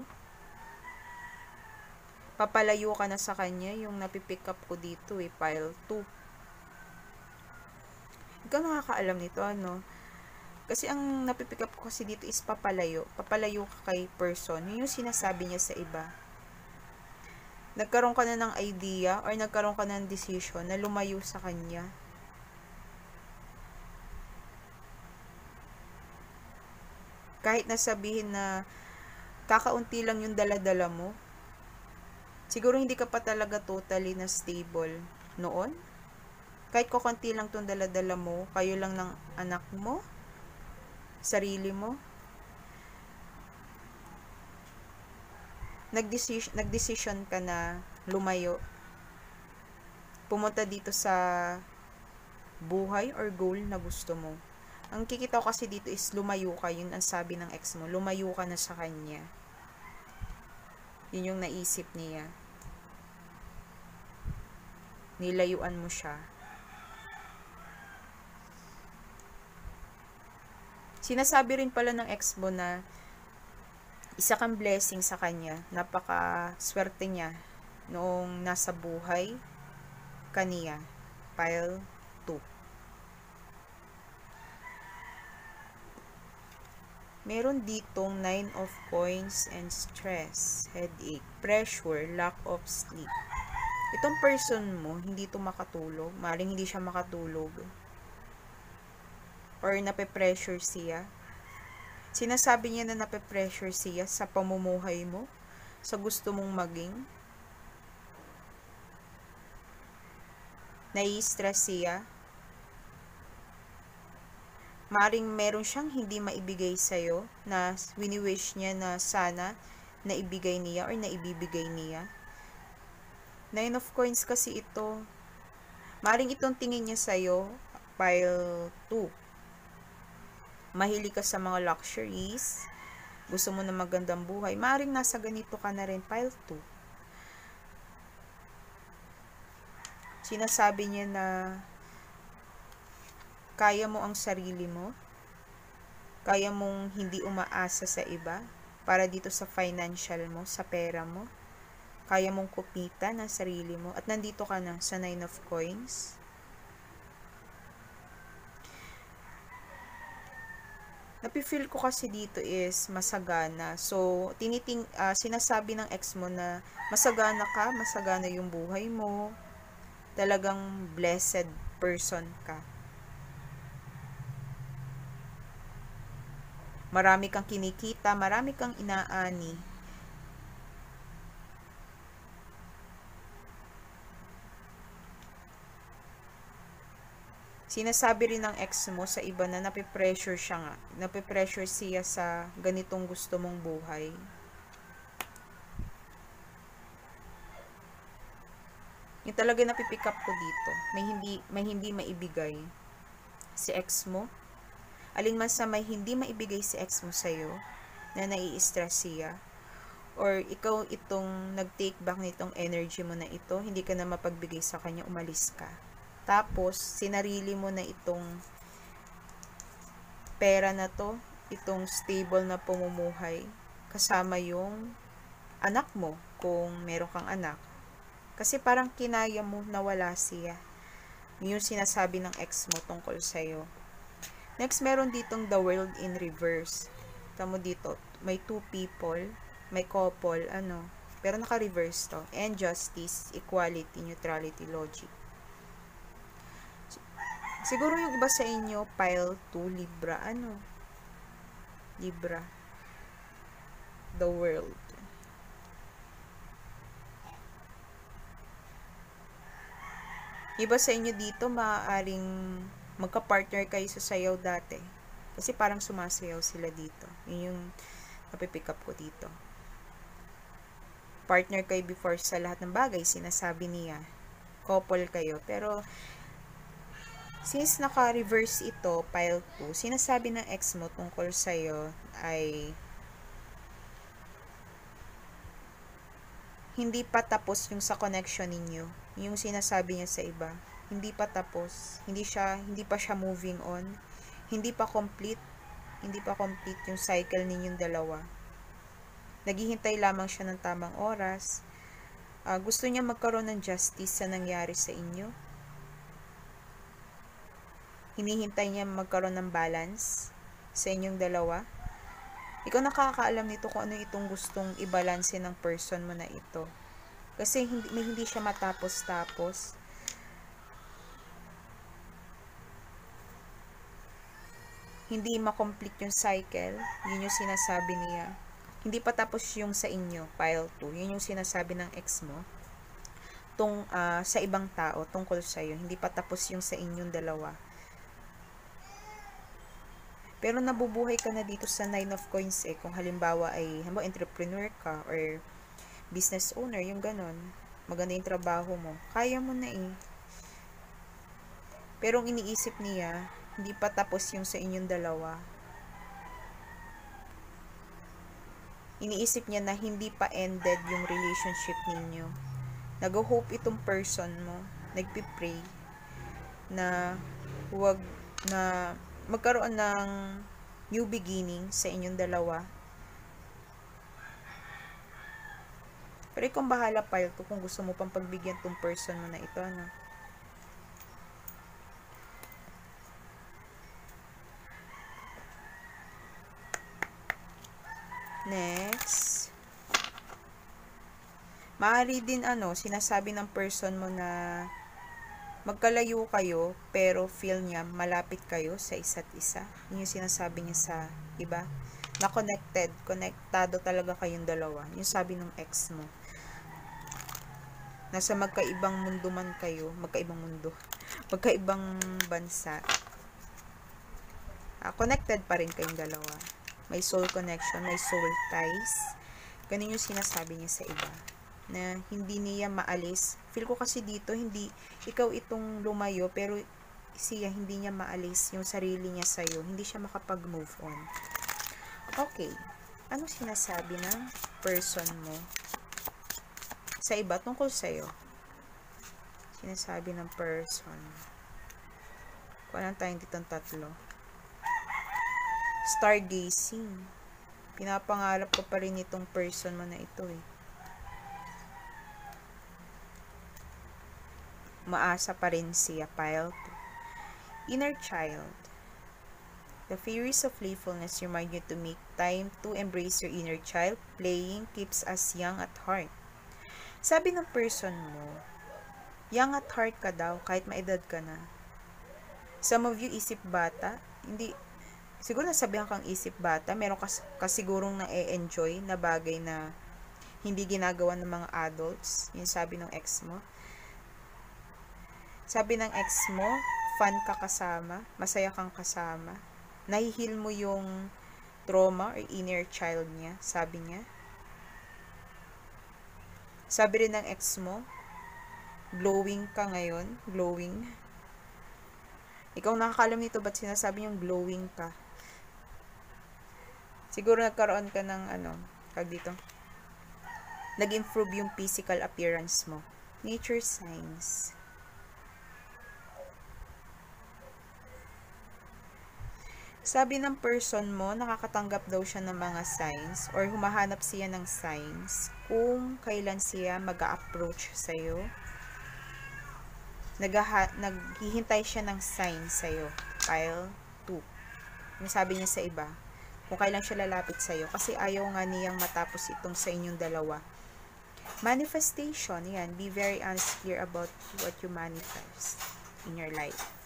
Papalayo ka na sa kanya, yung napipick up ko dito pile 2. Ikaw nakakaalam nito, ano? Kasi ang napipick up ko kasi dito is papalayo. Papalayo ka kay person. Yun yung sinasabi niya sa iba. Nagkaroon ka na ng idea or nagkaroon ka ng decision na lumayo sa kanya. Kahit nasabihin na kakaunti lang yung dala-dala mo, siguro hindi ka pa talaga totally na stable noon. Kahit kukunti lang tong dala-dala mo, kayo lang ng anak mo, sarili mo, nagdesisyon ka na lumayo, pumunta dito sa buhay or goal na gusto mo. Ang kikita ko kasi dito is lumayo ka. Yun ang sabi ng ex mo. Lumayo ka na sa kanya. Yun yung naisip niya. Nilayuan mo siya. Sinasabi rin pala ng ex mo na isa kang blessing sa kanya. Napaka-swerte niya noong nasa buhay kaniya. Pile 2. Meron ditong 9 of coins and stress, headache, pressure, lack of sleep. Itong person mo, hindi ito makatulog. Maring hindi siya makatulog. Or nape-pressure siya. Sinasabi niya na nape-pressure siya sa pamumuhay mo, sa gusto mong maging. Nai-stress siya. Maaring meron siyang hindi maibigay sa'yo na wini-wish niya na sana naibigay niya or naibibigay niya. 9 of coins kasi ito. Maaring itong tingin niya sa'yo, pile 2. Mahilig ka sa mga luxuries, gusto mo na magandang buhay, maaring nasa ganito ka na rin, pile 2. Sinasabi niya na kaya mo ang sarili mo, kaya mong hindi umaasa sa iba, para dito sa financial mo, sa pera mo, kaya mong kupita ng sarili mo, at nandito ka na sa 9 of coins. Napifeel ko kasi dito is masagana. So, sinasabi ng ex mo na masagana ka, masagana yung buhay mo, Talagang blessed person ka. Marami kang kinikita, marami kang inaani. Sinasabi rin ng ex mo sa iba na napipressure siya nga. Napipressure siya sa ganitong gusto mong buhay. Yung talaga napipick up ko dito. May hindi maibigay si ex mo. Alin man sa may hindi maibigay si ex mo sa'yo, na nai-stress siya, or ikaw itong nag-take back nitong energy mo na ito, hindi ka na mapagbigay sa kanya, umalis ka. Tapos, sinarili mo na itong pera na to, itong stable na pamumuhay, kasama yung anak mo, kung meron kang anak. Kasi parang kinaya mo na wala siya. Yung sinasabi ng ex mo tungkol sa'yo. Next, meron ditong the world in reverse. Tamo dito, may two people, may couple, pero naka-reverse to. And justice, equality, neutrality, logic. Siguro yung iba sa inyo, pile 2, Libra, Libra. The world. Iba sa inyo dito, maaaring magka-partner kayo sa sayaw dati. Kasi parang sumasayaw sila dito. Yun yung napipick up ko dito. Partner kayo before sa lahat ng bagay, sinasabi niya. Couple kayo. Pero, since naka-reverse ito, pile 2, sinasabi ng ex mo tungkol sa'yo ay hindi pa tapos yung sa connection ninyo. Yung sinasabi niya sa iba. Hindi pa tapos. Hindi pa siya moving on. Hindi pa complete yung cycle ninyong dalawa. Naghihintay lamang siya ng tamang oras. Gusto niya magkaroon ng justice sa nangyari sa inyo. Hinihintay niya magkaroon ng balance sa inyong dalawa. Ikaw nakakaalam nito kung ano itong gustong i-balance ng person mo na ito. Kasi hindi siya matapos-tapos. Hindi ma-complete yung cycle. Yun yung sinasabi niya. Hindi pa tapos yung sa inyo, pile 2. Yun yung sinasabi ng ex mo. Sa ibang tao, tungkol sa'yo. Hindi pa tapos yung sa inyong dalawa. Pero nabubuhay ka na dito sa 9 of Coins kung halimbawa ay entrepreneur ka or business owner, yung ganon. Maganda yung trabaho mo. Kaya mo na Pero ang iniisip niya, hindi pa tapos yung sa inyong dalawa. Iniisip niya na hindi pa ended yung relationship ninyo. Nag-hope itong person mo, nagpipray na huwag na magkaroon ng new beginning sa inyong dalawa. Pero ikaw bahala, pile ko, kung gusto mo pang pagbigyan tong person mo na ito, Next. Maaari din sinasabi ng person mo na magkalayo kayo, pero feel niya malapit kayo sa isa't isa. Yun yung sinasabi niya sa iba. Na konektado talaga kayong dalawa. Yung sabi ng ex mo. Nasa magkaibang mundo man kayo, magkaibang bansa. Connected pa rin kayong dalawa. May soul connection, may soul ties. Ganun yung sinasabi niya sa iba. Na hindi niya maalis. Feel ko kasi dito, hindi ikaw itong lumayo, pero siya hindi niya maalis yung sarili niya sa'yo. Hindi siya makapag-move on. Okay. Ano sinasabi ng person mo sa iba tungkol sa'yo? Sinasabi ng person. Kung anong tayong ditong tatlo. Stargazing. Pinapangarap ko pa rin itong person mo na ito Maasa pa rin siya, pile 2. Inner child. The fairies of playfulness remind you to make time to embrace your inner child. Playing keeps us young at heart. Sabi ng person mo, Young at heart ka daw, kahit maedad ka na. Some of you, isip bata. Hindi, siguro nasabihan kang isip bata. Meron ka sigurong na-enjoy na bagay na hindi ginagawa ng mga adults. Yung sabi ng ex mo. Sabi ng ex mo, fun ka kasama, masaya kang kasama. Nahihil mo yung trauma or inner child niya, sabi niya. Sabi rin ng ex mo, glowing ka ngayon, glowing. Ikaw nakakalam nito, ba't sinasabi niyang glowing ka? Siguro nagkaroon ka ng dito. Nag-improve yung physical appearance mo. Nature signs. Sabi ng person mo, nakakatanggap daw siya ng mga signs or humahanap siya ng signs kung kailan siya mag-a-approach sa'yo. Naghihintay siya ng signs sa'yo. Pile 2. Yung sabi niya sa iba, kung kailan siya lalapit sa'yo. Kasi ayaw nga niyang matapos itong sa inyong dalawa. Manifestation, yan. Be very honest, clear about what you manifest in your life.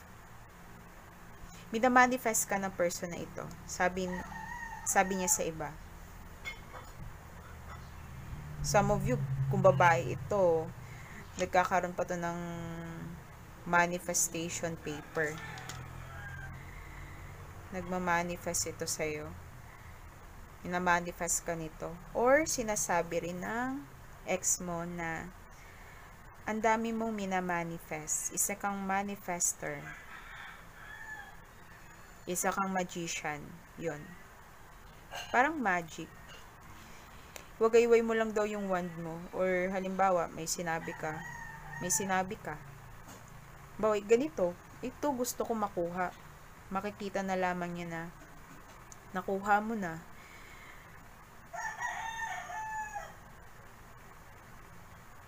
Minamanifest ka ng person na ito. Sabi niya sa iba. Some of you, kung babae ito, nagkakaroon pa to ng manifestation paper. Nagmamanifest ito sa'yo. Minamanifest ka nito. Or sinasabi rin ng ex mo na ang dami mong minamanifest. Isa kang manifester. Isa kang magician. Yun. Parang magic. Wagayway mo lang daw yung wand mo. Or halimbawa, may sinabi ka. Bawa, ganito. Ito gusto ko makuha. Makikita na lamang niya na nakuha mo na.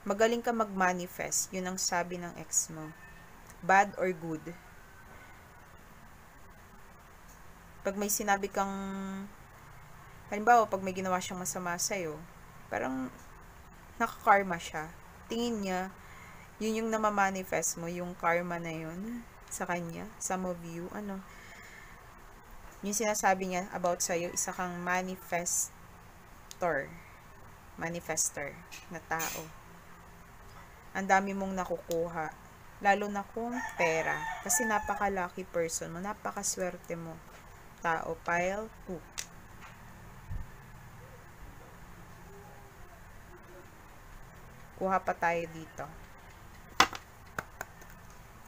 Magaling ka mag-manifest. Yun ang sabi ng ex mo. Bad or good. Pag may sinabi kang, halimbawa, pag may ginawa siyang masama sa'yo, parang nakakarma siya. Tingin niya, yun yung namamanifest mo, yung karma na yun sa kanya. Some of you, yung sinasabi niya about sa'yo, isa kang manifester na tao. Ang dami mong nakukuha, lalo na kung pera. Kasi napaka-lucky person mo, napaka-swerte mo. Tao, pile 2. Kuha pa tayo dito.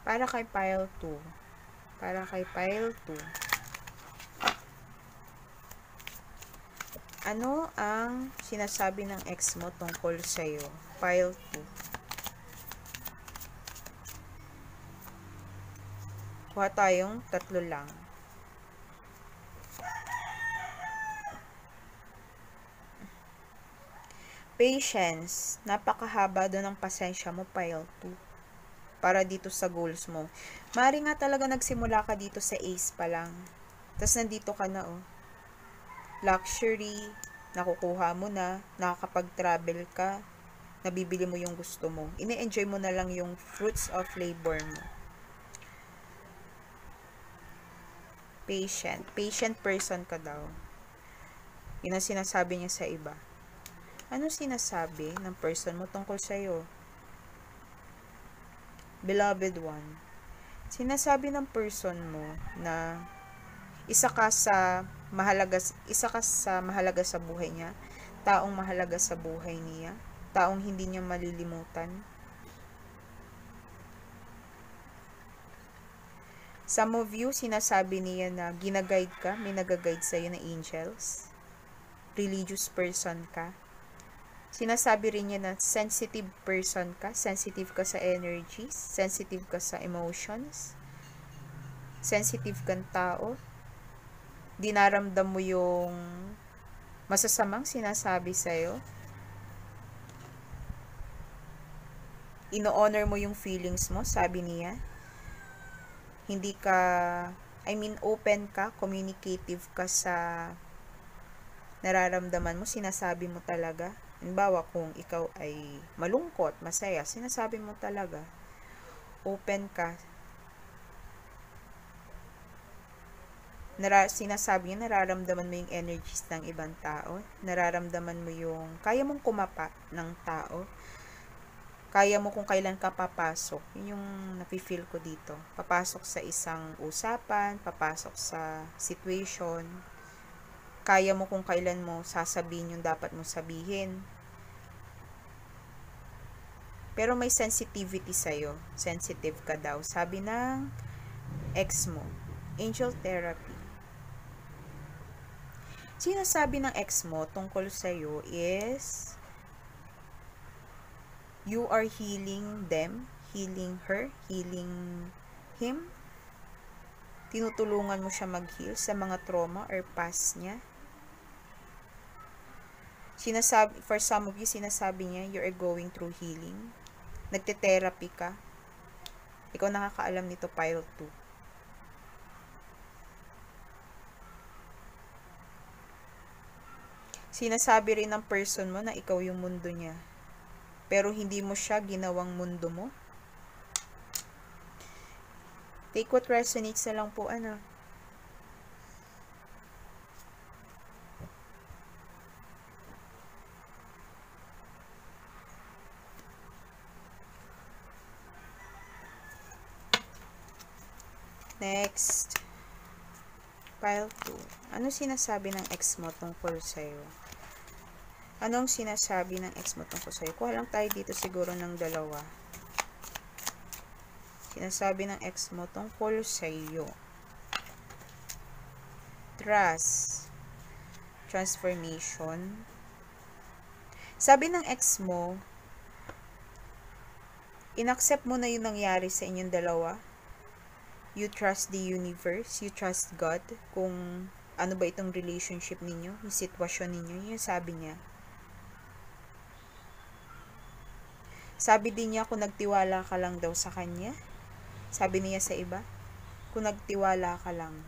Para kay pile 2. Ano ang sinasabi ng ex mo tungkol sa'yo? Pile 2. Kuha tayong 3 lang. Patience. Napakahaba doon ng pasensya mo, pile 2. Para dito sa goals mo. Mari nga talaga nagsimula ka dito sa ace pa lang. Tapos nandito ka na, Luxury, nakukuha mo na, nakakapag-travel ka, nabibili mo yung gusto mo. Ine-enjoy mo na lang yung fruits of labor mo. Patient person ka daw. Yun ang sinasabi niya sa iba. Ano sinasabi ng person mo tungkol sa'yo? Beloved one. Sinasabi ng person mo na isa ka sa mahalaga sa buhay niya, taong mahalaga sa buhay niya, taong hindi niya malilimutan. Some of you, sinasabi niya na ginaguide ka, may nag-guide sa'yo na angels. Religious person ka. Sinasabi rin niya na sensitive person ka, sensitive ka sa energies, sensitive ka sa emotions, sensitive kang tao. Dinaramdam mo yung masasamang sinasabi sa'yo. Ino-honor mo yung feelings mo, sabi niya. Hindi ka, open ka, communicative ka sa nararamdaman mo, sinasabi mo talaga. Halimbawa, kung ikaw ay malungkot, masaya, sinasabi mo talaga. open ka. Sinasabi niya, nararamdaman mo yung energies ng ibang tao. Nararamdaman mo yung, kaya mong kumapa ng tao. Kaya mo kung kailan ka papasok. Yun yung nafe-feel ko dito. Papasok sa isang usapan, papasok sa situation. Kaya mo kung kailan mo sasabihin yung dapat mo sabihin. Pero may sensitivity sa'yo. Sensitive ka daw. Sabi ng ex mo. Angel therapy. Sinasabi ng ex mo tungkol sa'yo is you are healing them, healing her, healing him. Tinutulungan mo siya mag-heal sa mga trauma or past niya. For some of you, sinasabi niya, you are going through healing. Nagte-therapy ka. Ikaw nakakaalam nito, pile 2. Sinasabi rin ng person mo na ikaw yung mundo niya. Pero hindi mo siya ginawang mundo mo. Take what resonates na lang po, ano. Next. Pile 2. Ano sinasabi ng ex mo tungkol sa'yo? Anong sinasabi ng ex mo tungkol sa'yo? Kuha lang tayo dito siguro ng dalawa. Sinasabi ng ex mo tungkol sa'yo. Trust. Transformation. Sabi ng ex mo, inaccept mo na yung nangyari sa inyong dalawa. You trust the universe. You trust God. Kung ano ba itong relationship ninyo, yung sitwasyon ninyo, yung sabi niya. Sabi din niya, kung nagtiwala ka lang daw sa kanya. Sabi niya sa iba, kung nagtiwala ka lang.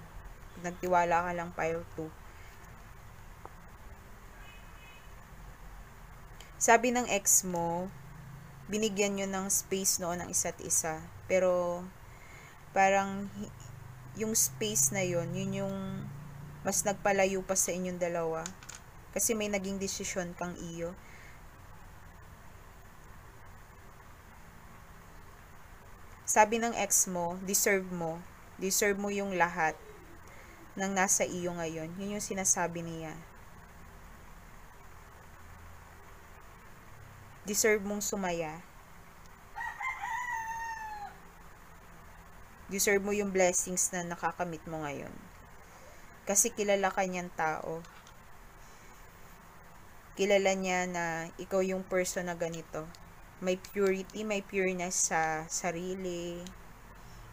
Kung nagtiwala ka lang, pile 2. Sabi ng ex mo, binigyan nyo ng space noon ng isa't isa. Pero, parang, yung space na yun yung mas nagpalayo pa sa inyong dalawa. Kasi may naging desisyon kang iyo. Sabi ng ex mo, deserve mo. Deserve mo yung lahat ng nasa iyo ngayon. Yun yung sinasabi niya. Deserve mong sumaya. Deserve mo yung blessings na nakakamit mo ngayon. Kasi kilala ka niyang tao. Kilala niya na ikaw yung person na ganito. May purity, may pureness sa sarili.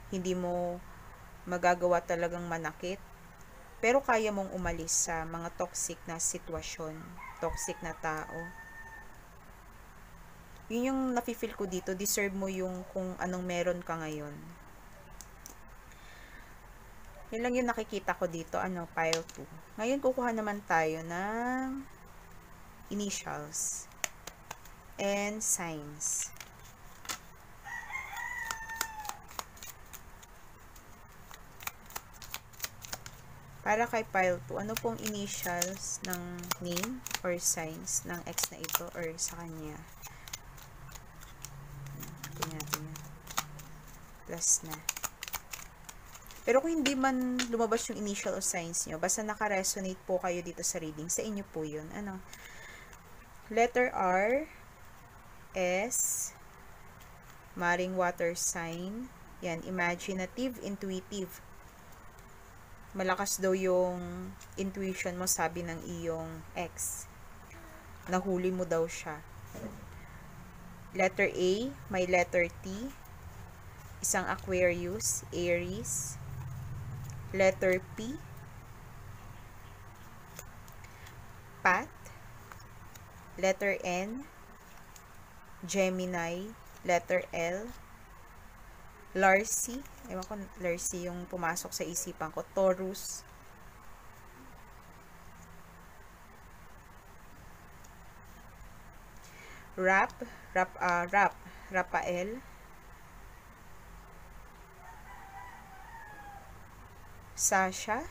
Hindi mo magagawa talagang manakit. Pero kaya mong umalis sa mga toxic na sitwasyon, toxic na tao. Yun yung nafe-feel ko dito. Deserve mo yung kung anong meron ka ngayon. Yun lang yung nakikita ko dito. Pile 2. Ngayon, kukuha naman tayo ng initials and signs. Para kay pile 2, ano pong initials ng name or signs ng ex na ito or sa kanya? Tingnan natin yan. Plus na. Pero kung hindi man lumabas yung initial o signs nyo, basta naka-resonate po kayo dito sa reading, sa inyo po yun. Letter R, S, maring water sign. Yan, imaginative, intuitive. Malakas daw yung intuition mo, sabi ng iyong ex. Nahuli mo daw siya. Letter A, may letter T. Isang Aquarius, Aries. Letter P, Pat. Letter N, Gemini. Letter L, Larcy. Ewan ko, Larcy yung pumasok sa isipan ko. Taurus. Rafael. Sasha.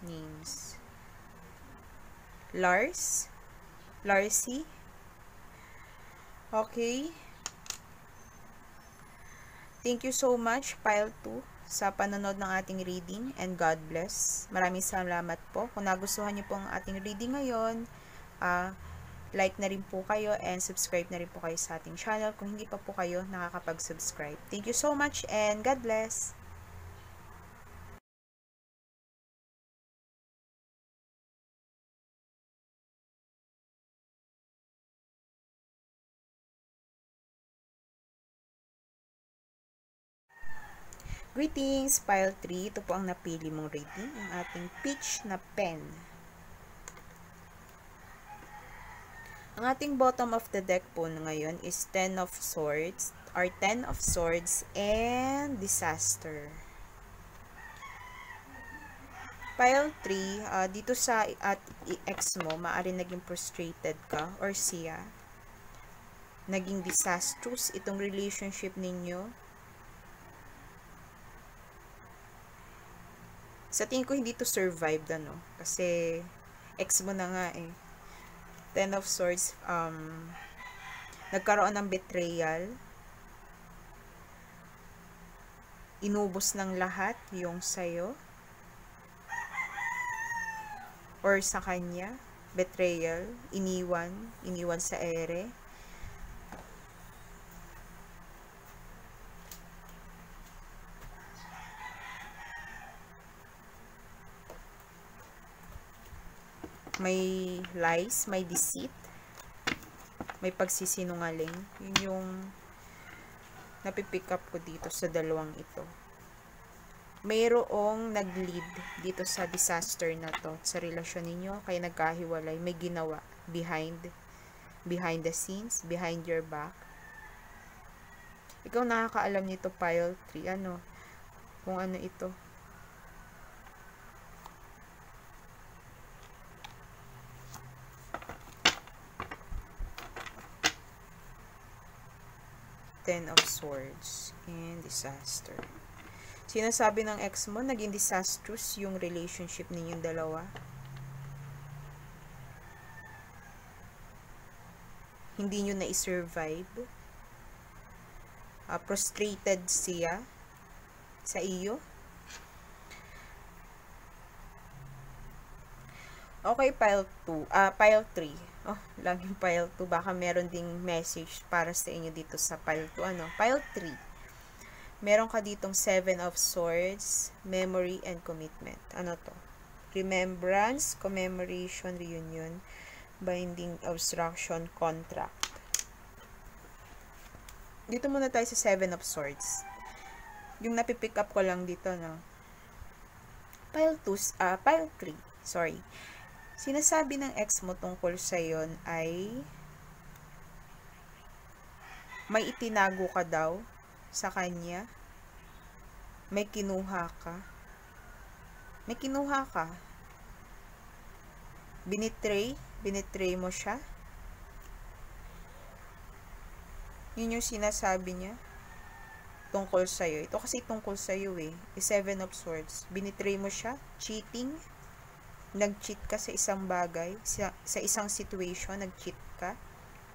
Names. Larcy. Okay. Thank you so much, Pile 2, sa panonood ng ating reading, and God bless. Maraming salamat po. Kung nagustuhan niyo po ang ating reading ngayon, like na rin po kayo and subscribe na rin po kayo sa ating channel kung hindi pa po kayo nakakapag-subscribe. Thank you so much and God bless! Greetings, Pile 3. Ito po ang napili mong reading, ang ating peach na pen. Ang ating bottom of the deck po ngayon is 10 of Swords, or 10 of Swords and Disaster. Pile 3, dito sa ex mo, maaari naging frustrated ka or siya. Naging disastrous itong relationship ninyo. Sa tingin ko, hindi to survived, ano? Kasi, ex mo na nga eh. 10 of Swords, nagkaroon ng betrayal. Inubos ng lahat yung sayo. Or sa kanya. Betrayal. Iniwan sa ere. May lies, may deceit, may pagsisinungaling. Yun yung napipick up ko dito sa dalawang ito. Mayroong nag-lead dito sa disaster na to, sa relasyon ninyo, kaya nagkahiwalay, may ginawa behind the scenes, behind your back. Ikaw nakakaalam nito, Pile 3, kung ano ito. Ten of Swords and Disaster. Sinasabi ng ex mo, naging disastrous yung relationship ninyong dalawa. Hindi nyo na-survive. Frustrated siya sa iyo. Okay, Pile 2. Pile 3. Oh, laging Pile 2. Baka meron ding message para sa inyo dito sa Pile 2. Pile 3. Meron ka ditong 7 of Swords, Memory and Commitment. Ano to? Remembrance, Commemoration, Reunion, Binding, Obstruction, Contract. Dito muna tayo sa 7 of Swords. Yung napipick up ko lang dito, Pile 3. Sorry. Sinasabi ng ex mo tungkol sa yon ay may itinago ka daw sa kanya. May kinuha ka. Binitray mo siya. Yun yung sinasabi niya tungkol sa'yo. Ito kasi tungkol sa'yo eh. 7 of Swords. Binitray mo siya. Cheating. Nag-cheat ka sa isang bagay, sa isang situation, nag-cheat ka.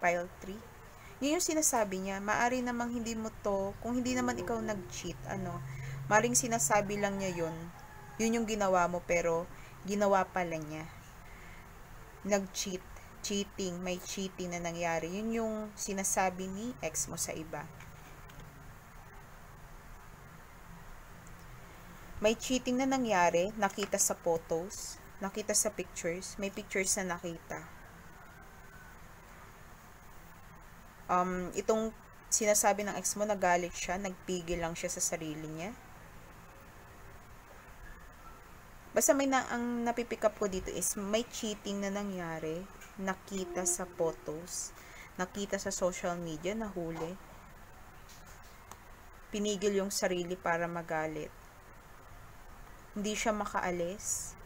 Pile 3. Yun yung sinasabi niya. Maari namang hindi mo to, kung hindi naman ikaw nag-cheat, maring sinasabi lang niya yun. Yun yung ginawa mo, pero ginawa pala niya. Nag-cheat. Cheating. May cheating na nangyari. Yun yung sinasabi ni ex mo sa iba. May cheating na nangyari, nakita sa photos, nakita sa pictures, may pictures na nakita. Itong sinasabi ng ex mo, nagalit siya, nagpigil lang siya sa sarili niya. Basta ang napipick up ko dito is may cheating na nangyari, nakita sa photos, nakita sa social media, nahuli. Pinigil yung sarili para magalit. Hindi siya makaalis.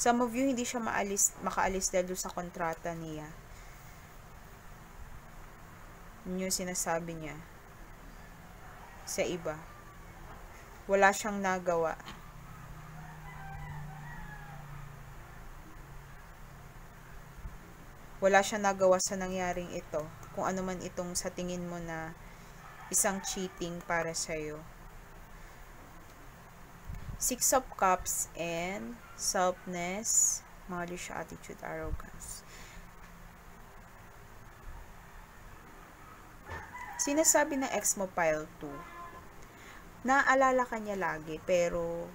Some of you, hindi siya makaalis dahil sa kontrata niya. Yun yung sinasabi niya sa iba. Wala siyang nagawa. Wala siyang nagawa sa nangyaring ito. Kung ano man itong sa tingin mo na isang cheating para sa'yo. Six of Cups and selfness, malicious attitude, arrogance. Sinasabi ng ex mo, pile 2, naaalala ka niya lagi, pero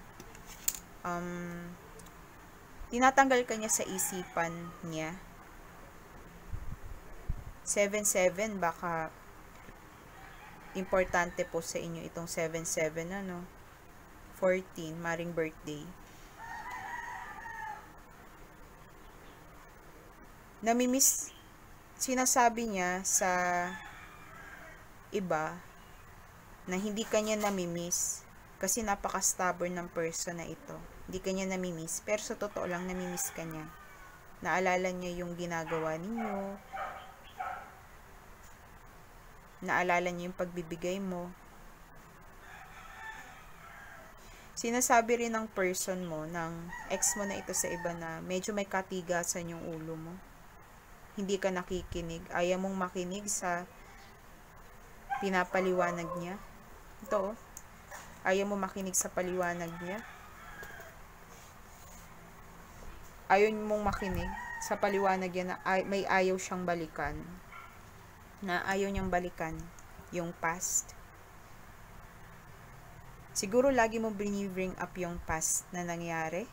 tinatanggal ka niya sa isipan niya. 7-7, baka importante po sa inyo itong 7-7, 14, maring birthday. Namimiss, sinasabi niya sa iba na hindi kanya namimiss kasi napaka-stubborn ng person na ito. Hindi kanya namimiss, pero sa totoo lang namimiss kanya. Naalala niya yung ginagawa ninyo. Naalala niya yung pagbibigay mo. Sinasabi rin ng person mo, ng ex mo na ito sa iba na medyo may katigasan yung ulo mo. Hindi ka nakikinig. Ayaw mong makinig sa pinapaliwanag niya. Ito, ayaw mo makinig sa paliwanag niya. Ayaw mong makinig sa paliwanag niya na may ayaw siyang balikan. Na ayaw niyang balikan yung past. Siguro lagi mo bring up yung past na nangyari.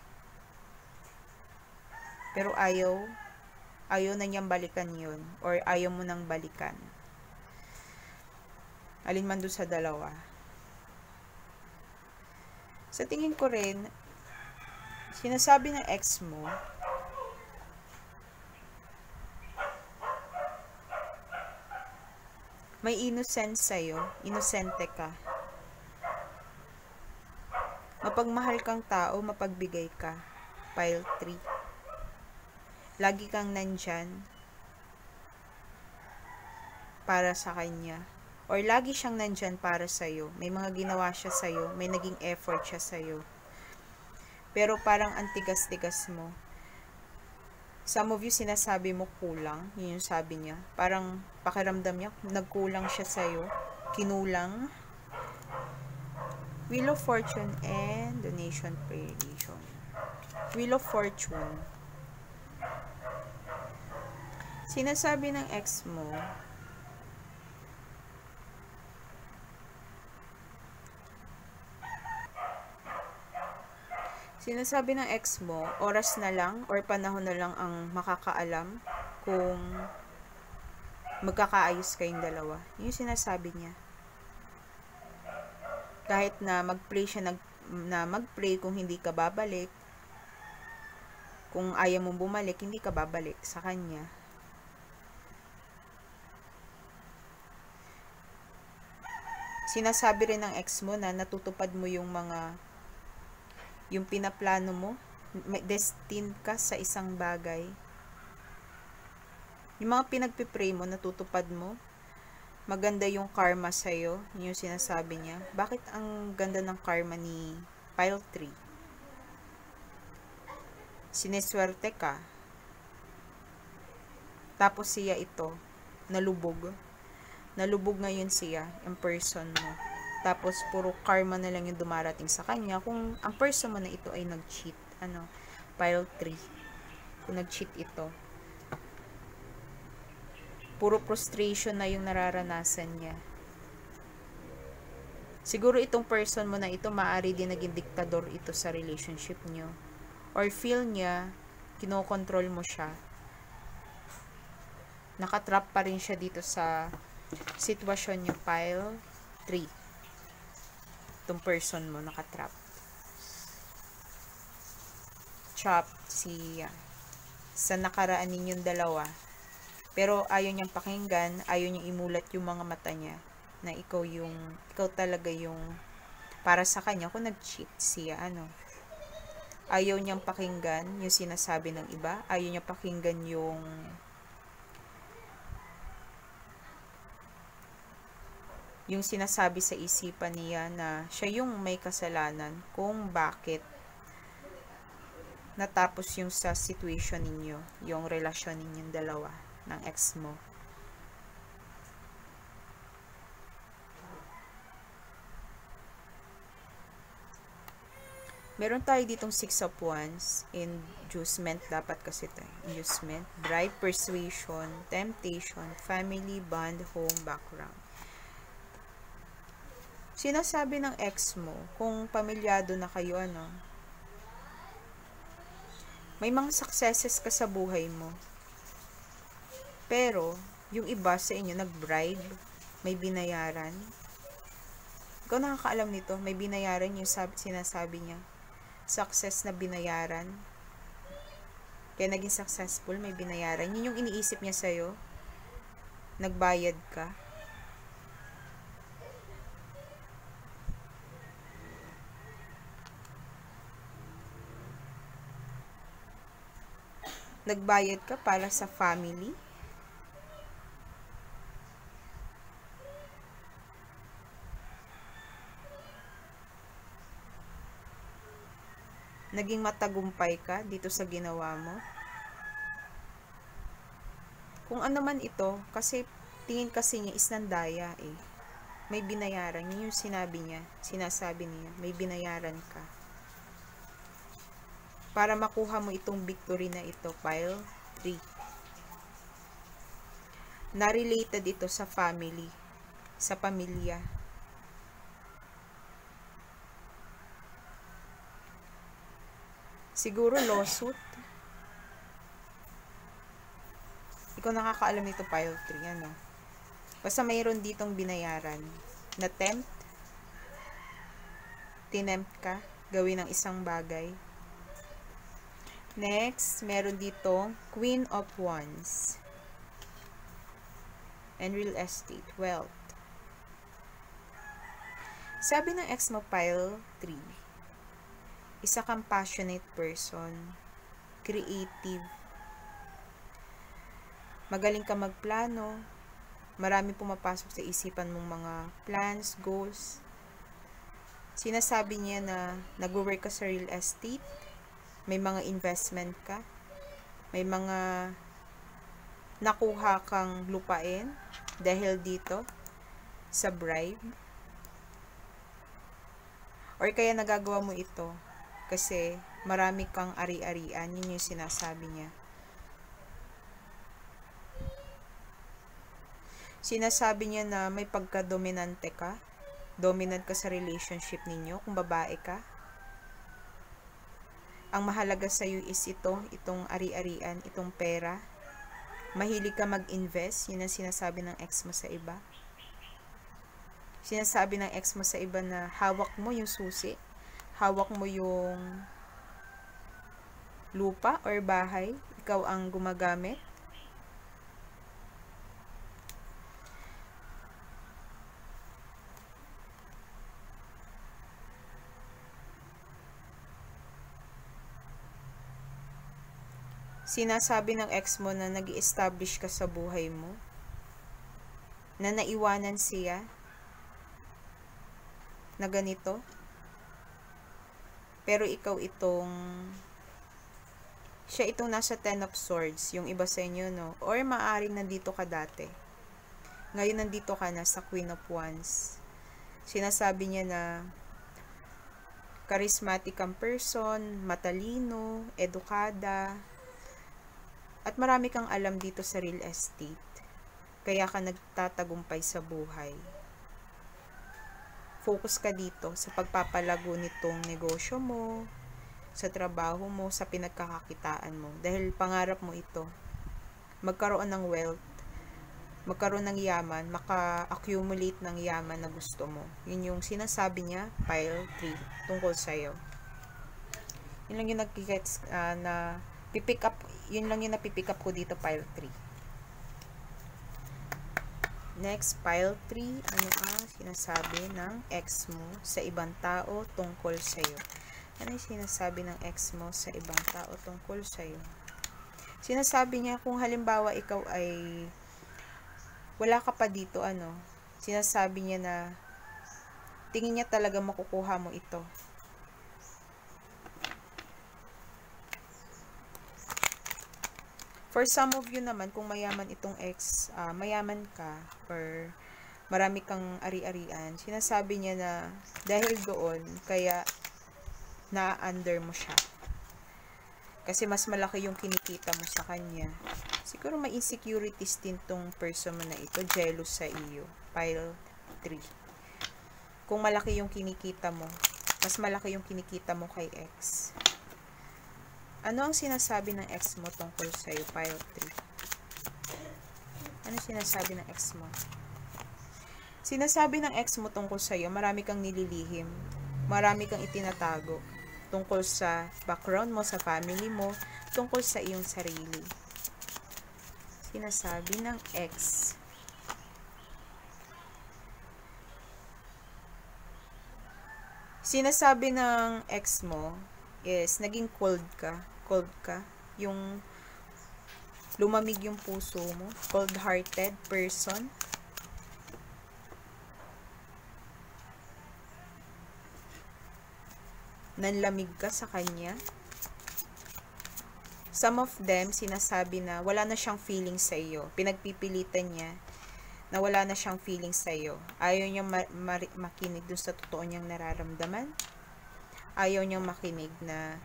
Pero ayaw na niyang balikan yun. Or ayaw mo nang balikan. Alin man doon sa dalawa. Sa tingin ko rin, sinasabi ng ex mo, may innocence sa'yo, inosente ka. Mapagmahal kang tao, mapagbigay ka. Pile 3. Lagi kang nandyan para sa kanya. Or lagi siyang nandyan para sa'yo. May mga ginawa siya sa'yo, may naging effort siya sa'yo. Pero parang antigas-tigas mo. Some of you sinasabi mo kulang, yun yung sabi niya. Parang pakiramdam niya, nagkulang siya sa'yo, kinulang. Wheel of Fortune and Donation Prediction. Wheel of Fortune. Sinasabi ng ex mo, oras na lang or panahon na lang ang makakaalam kung magkakaayos kayong dalawa. Yun yung sinasabi niya. Kahit na mag-pray siya na mag-pray kung hindi ka babalik, kung ayaw mong bumalik, hindi ka babalik sa kanya. Sinasabi rin ng ex mo na natutupad mo yung pinaplano mo, destined ka sa isang bagay. Yung mga pinagpipray mo, natutupad mo. Maganda yung karma sa'yo. Yun yung sinasabi niya. Bakit ang ganda ng karma ni Pile 3? Sineswerte ka. Tapos siya ito, nalubog. Nalubog ngayon siya, yung person mo. Tapos, puro karma na lang yung dumarating sa kanya. Kung ang person mo na ito ay nag-cheat. Pile 3. Kung nag-cheat ito. Puro frustration na yung nararanasan niya. Siguro itong person mo na ito, maaari din naging diktador ito sa relationship niyo. Or feel niya, kinokontrol mo siya. Nakatrap pa rin siya dito sa sitwasyon niyo, Pile 3. Itong person mo nakatrap. Trap siya sa nakaraan ninyong dalawa. Pero ayaw niyang pakinggan, ayaw niyang imulat yung mga mata niya na ikaw talaga yung para sa kanya kung nag-cheat siya, Ayaw niyang pakinggan yung sinasabi ng iba, ayaw niyang pakinggan yung yung sinasabi sa isipan niya na siya yung may kasalanan kung bakit natapos yung sa situation ninyo, yung relasyon ninyong dalawa ng ex mo. Meron tayo ditong 6 of Wands, inducement, dapat kasi ito, inducement, bribe, persuasion, temptation, family, bond, home, background. Sinasabi ng ex mo, kung pamilyado na kayo, may mga successes ka sa buhay mo. Pero, yung iba sa inyo, nag-bribe, may binayaran. Ikaw nakakaalam nito, may binayaran yung sinasabi niya. Success na binayaran. Kaya naging successful, may binayaran. Yun yung iniisip niya sa'yo. Nagbayad ka. Nagbayad ka para sa family. Naging matagumpay ka dito sa ginawa mo. Kung ano man ito, kasi tingin kasi niya is nandaya eh. May binayaran. Yun yung sinasabi niya. May binayaran ka. Para makuha mo itong victory na ito, pile 3. Na-related ito sa family, sa pamilya. Siguro lawsuit. Ikaw nakakaalam nito, pile 3, Basta mayroon ditong binayaran. Na-tempt. Tinempt ka. Gawin ng isang bagay. Next, meron ditong Queen of Wands. And real estate, wealth. Sabi ng ex mo, pile 3. Isa kang passionate person, creative, magaling ka magplano, marami pumapasok sa isipan mong mga plans, goals. Sinasabi niya na nag-work ka sa real estate, may mga investment ka, may mga nakuha kang lupain dahil dito sa bribe. Or kaya nagagawa mo ito kasi marami kang ari-arian, yun yung sinasabi niya. Sinasabi niya na may pagka-dominante ka. Dominant ka sa relationship ninyo kung babae ka. Ang mahalaga sa iyo is itong ari-arian, itong pera. Mahilig ka mag-invest, yun ang sinasabi ng ex mo sa iba. Sinasabi ng ex mo sa iba na hawak mo yung susi, hawak mo yung lupa or bahay, ikaw ang gumagamit. Sinasabi ng ex mo na nag-i-establish ka sa buhay mo, na naiwanan siya, na ganito, pero ikaw siya itong nasa 10 of Swords, yung iba sa inyo, or maaaring nandito ka dati, ngayon nandito ka na sa Queen of Wands. Sinasabi niya na charismatic kang person, matalino, edukada, at marami kang alam dito sa real estate. Kaya ka nagtatagumpay sa buhay. Focus ka dito sa pagpapalago nitong negosyo mo, sa trabaho mo, sa pinagkakakitaan mo. Dahil pangarap mo ito. Magkaroon ng wealth, magkaroon ng yaman, maka-accumulate ng yaman na gusto mo. Yun yung sinasabi niya, pile 3, tungkol sa'yo. Yun lang yung nag-gets na pipick up, yun lang yung napipick up ko dito, pile 3. Next, pile 3, ano ang sinasabi ng ex mo sa ibang tao tungkol sa'yo? Ano yung sinasabi ng ex mo sa ibang tao tungkol sa'yo? Sinasabi niya kung halimbawa ikaw ay wala ka pa dito, Sinasabi niya na tingin niya talaga makukuha mo ito. For some of you naman, kung mayaman itong ex, mayaman ka, or marami kang ari-arian, sinasabi niya na dahil doon, kaya na-under mo siya. Kasi mas malaki yung kinikita mo sa kanya. Siguro may insecurities din tong person mo na ito, jealous sa iyo. Pile 3. Kung malaki yung kinikita mo, mas malaki yung kinikita mo kay ex. Ano ang sinasabi ng ex mo tungkol sa'yo? Pile 3. Ano sinasabi ng ex mo? Sinasabi ng ex mo tungkol sa'yo, marami kang nililihim. Marami kang itinatago. Tungkol sa background mo, sa family mo, tungkol sa iyong sarili. Sinasabi ng ex. Sinasabi ng ex mo is naging cold ka. Cold ka. Yung lumamig yung puso mo. Cold-hearted person. Nanlamig ka sa kanya. Some of them, sinasabi na wala na siyang feelings sa iyo. Pinagpipilitan niya na wala na siyang feelings sa iyo. Ayaw niyang makinig dun sa totoo niyang nararamdaman. Ayaw niyang makinig na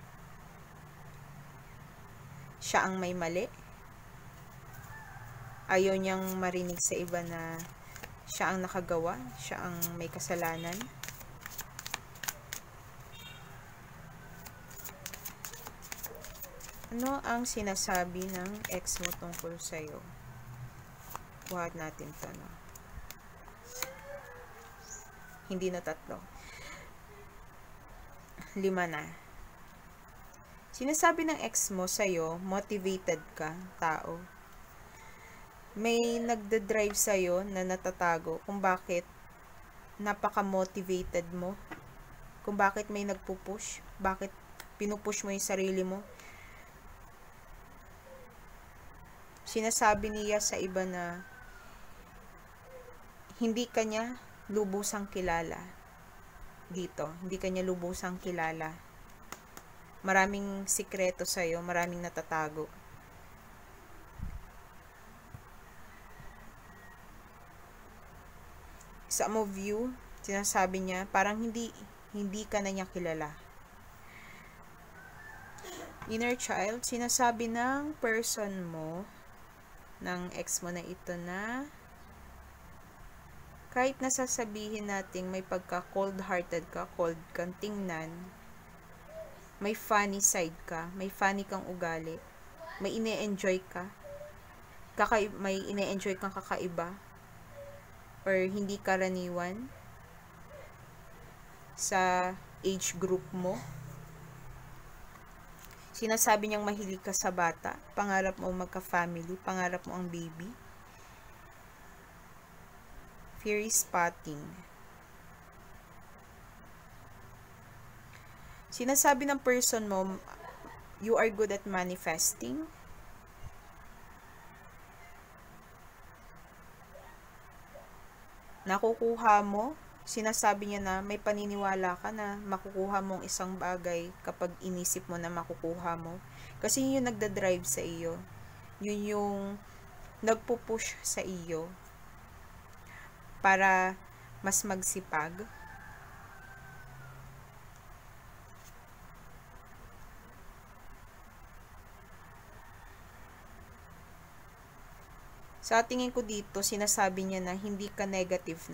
siya ang may mali. Ayaw niyang marinig sa iba na siya ang nakagawa, siya ang may kasalanan. Ano ang sinasabi ng ex mo tungkol sa'yo? Kuha natin to, no? Hindi na 3. 5 na. Sinasabi ng ex mo sa'yo, motivated ka, tao. May nagda-drive sa'yo na natatago kung bakit napaka-motivated mo. Kung bakit may nagpupush. Bakit pinupush mo yung sarili mo. Sinasabi niya sa iba na hindi kanya lubusang kilala. Dito, hindi kanya lubusang kilala. Maraming sikreto sa'yo, maraming natatago. Some of you, sinasabi niya, parang hindi ka na niya kilala. Inner child, sinasabi ng person mo, ng ex mo na ito na, kahit nasasabihin natin may pagka cold-hearted ka, cold kang tingnan, may funny side ka, may funny kang ugali, may ine-enjoy ka, may ine-enjoy kang kakaiba, or hindi karaniwan sa age group mo. Sinasabi niyang mahilig ka sa bata, pangarap mo magka-family, pangarap mo ang baby. Fairy spotting. Sinasabi ng person mo, you are good at manifesting. Nakukuha mo, sinasabi niya na may paniniwala ka na makukuha mong isang bagay kapag inisip mo na makukuha mo. Kasi yun yung nagda-drive sa iyo. Yun yung nagpupush sa iyo para mas magsipag. Sa tingin ko dito, sinasabi niya na hindi ka negative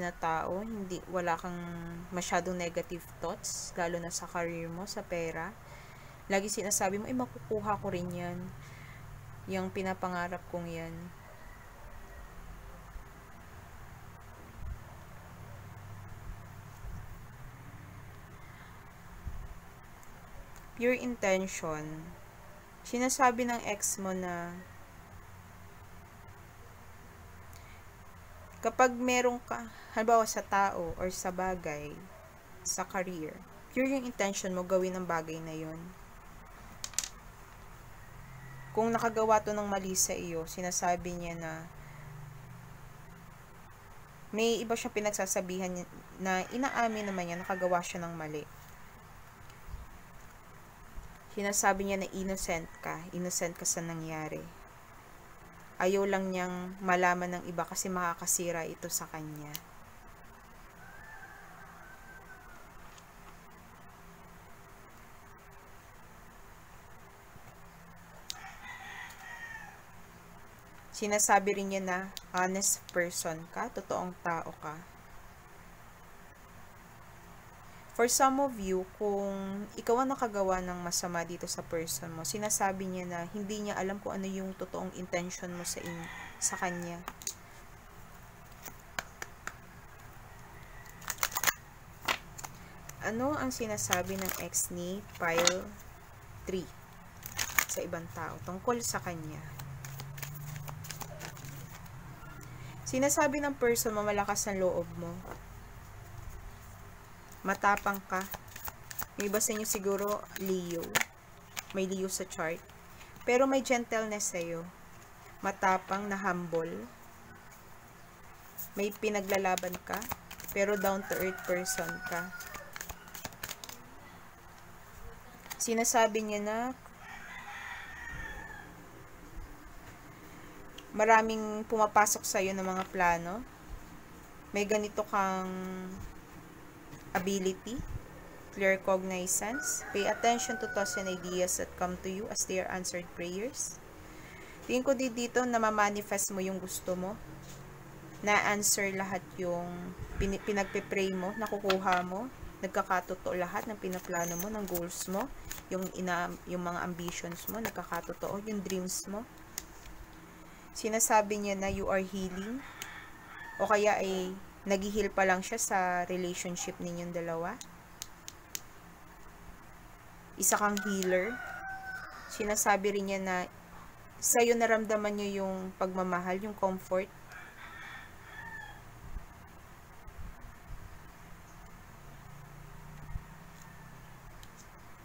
na tao, wala kang masyadong negative thoughts, lalo na sa career mo, sa pera. Lagi sinasabi mo, makukuha ko rin yan. Yung pinapangarap kong yan. Pure intention. Sinasabi ng ex mo na kapag meron ka, halimbawa sa tao or sa bagay, sa career, pure yung intention mo gawin ang bagay na yun. Kung nakagawa to ng mali sa iyo, sinasabi niya na May iba siyang pinagsasabihan na inaamin naman niya, nakagawa siya ng mali. Sinasabi niya na innocent ka sa nangyari. Ayaw lang niyang malaman ng iba kasi makakasira ito sa kanya. Sinasabi rin niya na honest person ka, totoong tao ka. For some of you, kung ikaw ang nakagawa ng masama dito sa person mo, sinasabi niya na hindi niya alam kung ano yung totoong intention mo sa kanya. Ano ang sinasabi ng ex ni Pile 3 sa ibang tao tungkol sa kanya? Sinasabi ng person mo, malakas ang loob mo. Matapang ka. May iba sa inyo siguro Leo. May Leo sa chart. Pero may gentleness sa'yo. Matapang na humble. May pinaglalaban ka. Pero down to earth person ka. Sinasabi niya na maraming pumapasok sa'yo ng mga plano. May ganito kang ability, clear cognizance. Pay attention to thoughts and ideas that come to you as they are answered prayers. Tingin ko dito na ma-manifest mo yung gusto mo. Na-answer lahat yung pinagpe-pray mo, nakukuha mo. Nagkakatotoo lahat ng pinaplano mo, ng goals mo. Yung mga ambitions mo, nagkakatotoo. Yung dreams mo. Sinasabi niya na you are healing. O kaya ay nag-heal pa lang siya sa relationship ninyong dalawa. Isa kang healer. Sinasabi rin niya na sa'yo naramdaman niyo yung pagmamahal, yung comfort.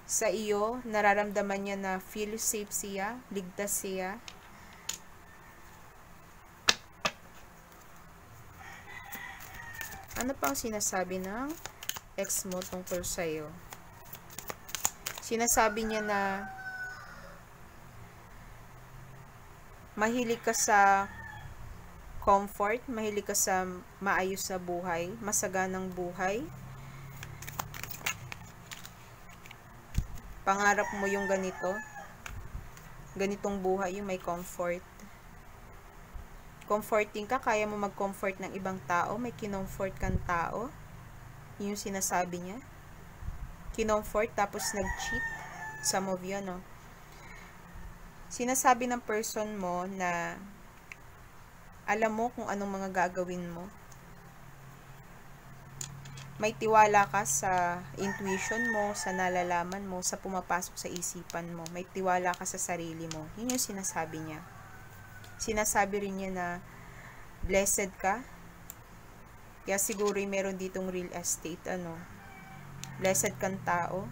Sa iyo, nararamdaman niya na feel safe siya, ligtas siya. Ano pang sinasabi ng ex mo tungkol sa'yo? Sinasabi niya na mahilig ka sa comfort, mahilig ka sa maayos sa buhay, masaganang buhay. Pangarap mo yung ganitong buhay, yung may comfort. Comforting ka, kaya mo mag-comfort ng ibang tao, may kinomfort kang tao. Yun yung sinasabi niya. Kinomfort tapos nag-cheat. Some of you, no? Sinasabi ng person mo na alam mo kung anong mga gagawin mo. May tiwala ka sa intuition mo, sa nalalaman mo, sa pumapasok sa isipan mo. May tiwala ka sa sarili mo. Yun yung sinasabi niya. Sinasabi rin niya na blessed ka. Kaya siguro meron ditong real estate, blessed kang tao.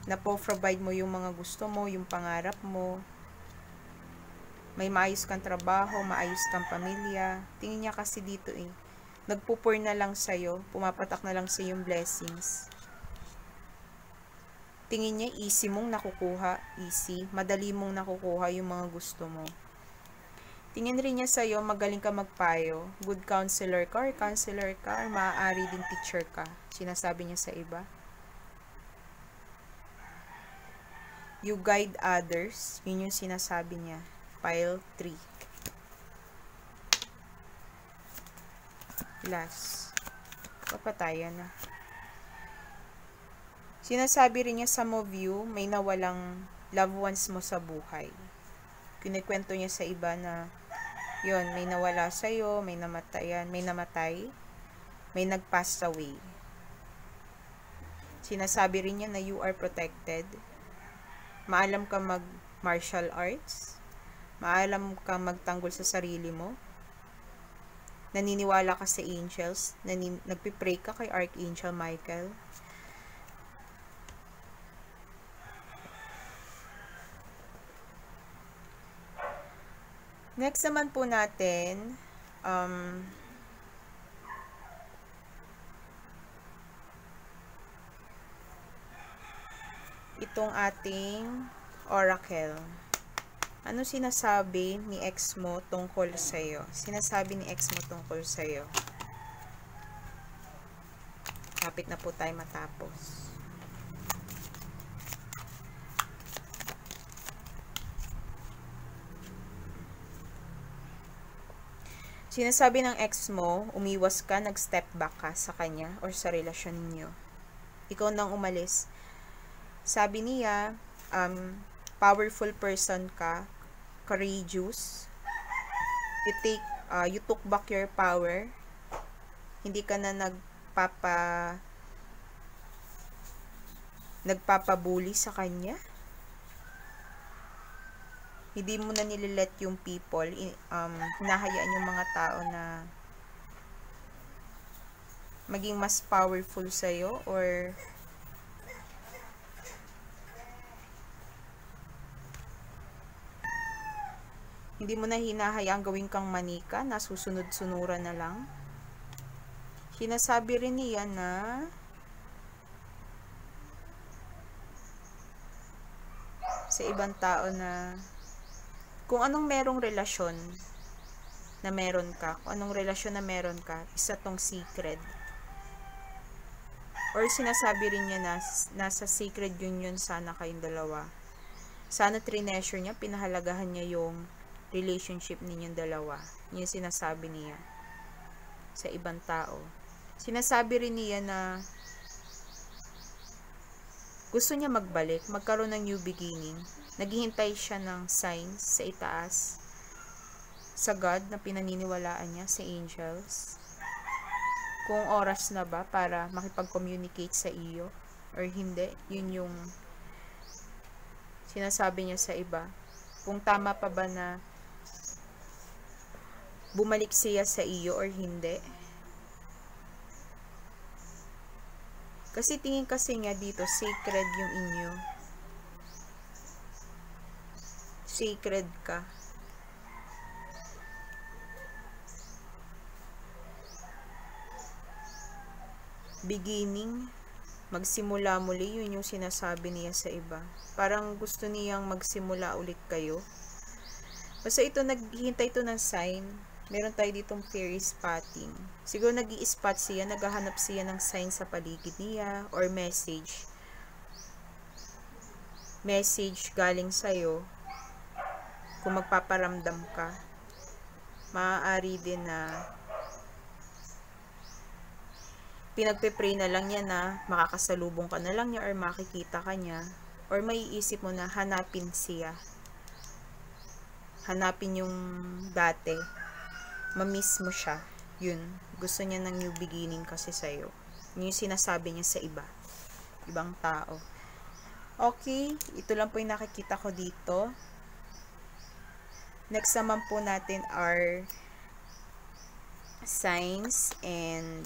Na po-provide mo yung mga gusto mo, yung pangarap mo. May maayos kang trabaho, maayos kang pamilya. Tingin niya kasi dito nagpupur na lang sa'yo, pumapatak na lang sa yung blessings. Tingin niya easy mong nakukuha, madali mong nakukuha yung mga gusto mo. Tingin rin niya sa'yo, magaling ka magpayo, good counselor ka, or maaari ding teacher ka. Sinasabi niya sa iba. You guide others, yun yung sinasabi niya. Pile 3. Last. Papatayan na. Sinasabi rin niya, some of you, may nawalang loved ones mo sa buhay. Kinikwento niya sa iba na yun, may nawala sa'yo, may namatay, may nag-pass away. Sinasabi rin niya na you are protected. Maalam ka mag-martial arts. Maalam ka magtanggol sa sarili mo. Naniniwala ka sa angels. Nagpipray ka kay Archangel Michael. Next naman po natin, itong ating oracle. Ano sinasabi ni ex mo tungkol sa'yo? Sinasabi ni ex mo tungkol sa'yo. Kapit na po tayo matapos. Sinasabi ng ex mo, umiwas ka, nag-step back ka sa kanya or sa relasyon niyo. Ikaw nang umalis. Sabi niya, powerful person ka, courageous. You took back your power. Hindi ka na nagpapabuli sa kanya. Hindi mo na nililet yung people, hinahayaan yung mga tao na maging mas powerful sa'yo, or hindi mo na hinahayaan gawin kang manika, nasusunod-sunuran na lang. Sinasabi rin niya na sa ibang tao na kung anong merong relasyon na meron ka, kung anong relasyon na meron ka, isa tong secret. Or sinasabi rin niya na nasa secret union sana kayong dalawa. Sana treasure niya, pinahalagahan niya yung relationship ninyong dalawa. Yun yung sinasabi niya sa ibang tao. Sinasabi rin niya na gusto niya magbalik, magkaroon ng new beginning. Naghihintay siya ng signs sa itaas, sa God na pinaniniwalaan niya, sa angels. Kung oras na ba para makipag-communicate sa iyo or hindi, yun yung sinasabi niya sa iba. Kung tama pa ba na bumalik siya sa iyo or hindi. Kasi tingin kasi nga dito, sacred yung inyo. Sacred ka. Beginning, magsimula muli, yun yung sinasabi niya sa iba. Parang gusto niyang magsimula ulit kayo. Basta ito, naghihintay ito ng sign. Meron tayo ditong fairy spotting. Siguro nag-i-spot siya, naghahanap siya ng sign sa paligid niya or message. Message galing sa'yo. Kung magpaparamdam ka, maaari din na pinagpe-pray na lang niya na makakasalubong ka na lang niya or makikita ka niya, or maiisip mo na hanapin siya. Hanapin yung dati. Ma-miss mo siya. Yun. Gusto niya ng new beginning kasi sa'yo. Yun yung sinasabi niya sa iba. Ibang tao. Okay. Ito lang po yung nakikita ko dito. Next naman po natin are signs and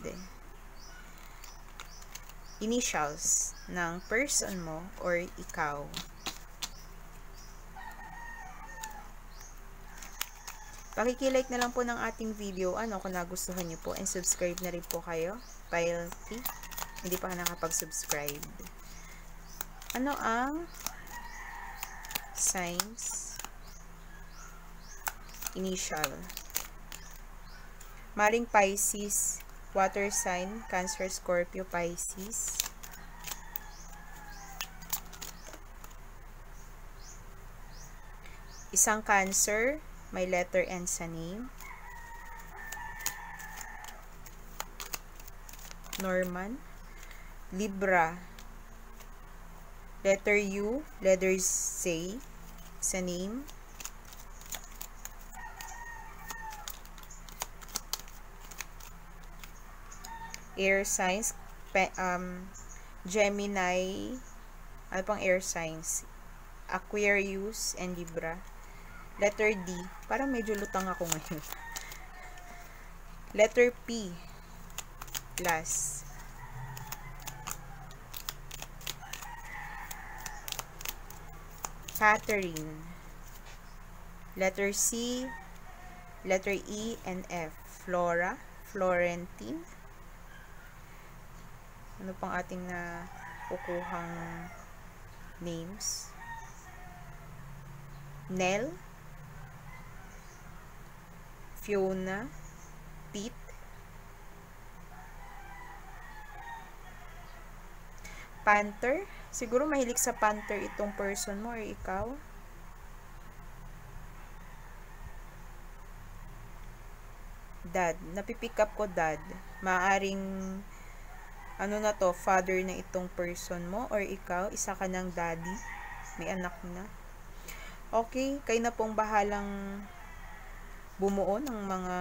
initials ng person mo or ikaw. Pakikilike na lang po ng ating video kung nagustuhan nyo po, and subscribe na rin po kayo. Pilty, hindi pa nakapag-subscribe. Ano ang signs? Initial. Maring Pisces, water sign, Cancer, Scorpio, Pisces. Isang Cancer, may letter N sa name. Norman. Libra, letter U, letter C sa name. Air signs, Gemini, ano pang air signs? Aquarius and Libra. Letter D, parang medyo lutang ako ngayon. Letter P, last. Catherine. Letter C, letter E and F. Flora, Florentine. Ano pang ating na kukuhang names. Nell, Fiona, Pete, Panther. Siguro mahilig sa Panther itong person mo or ikaw. Dad. Napipick up ko dad. Maaring ano na to, father na itong person mo or ikaw. Isa ka ng daddy. May anak na. Okay, kayo na pong bahalang bumuo ng mga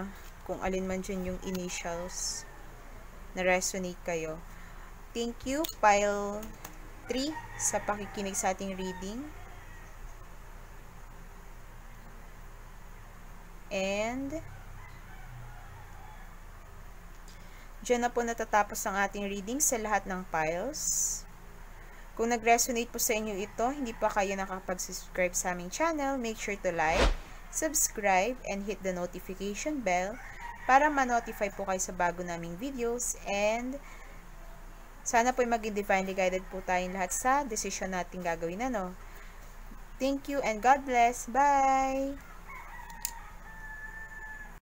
kung alin man dyan yung initials na resonate kayo. Thank you, Pile 3, sa pakikinig sa ating reading. And dyan na po natatapos ang ating reading sa lahat ng piles. Kung nag-resonate po sa inyo ito, hindi pa kayo nakapag-subscribe sa aming channel, make sure to like, subscribe, and hit the notification bell para ma-notify po kayo sa bago naming videos. And sana po maging divinely guided po tayong lahat sa decision natin gagawin. Thank you and God bless. Bye!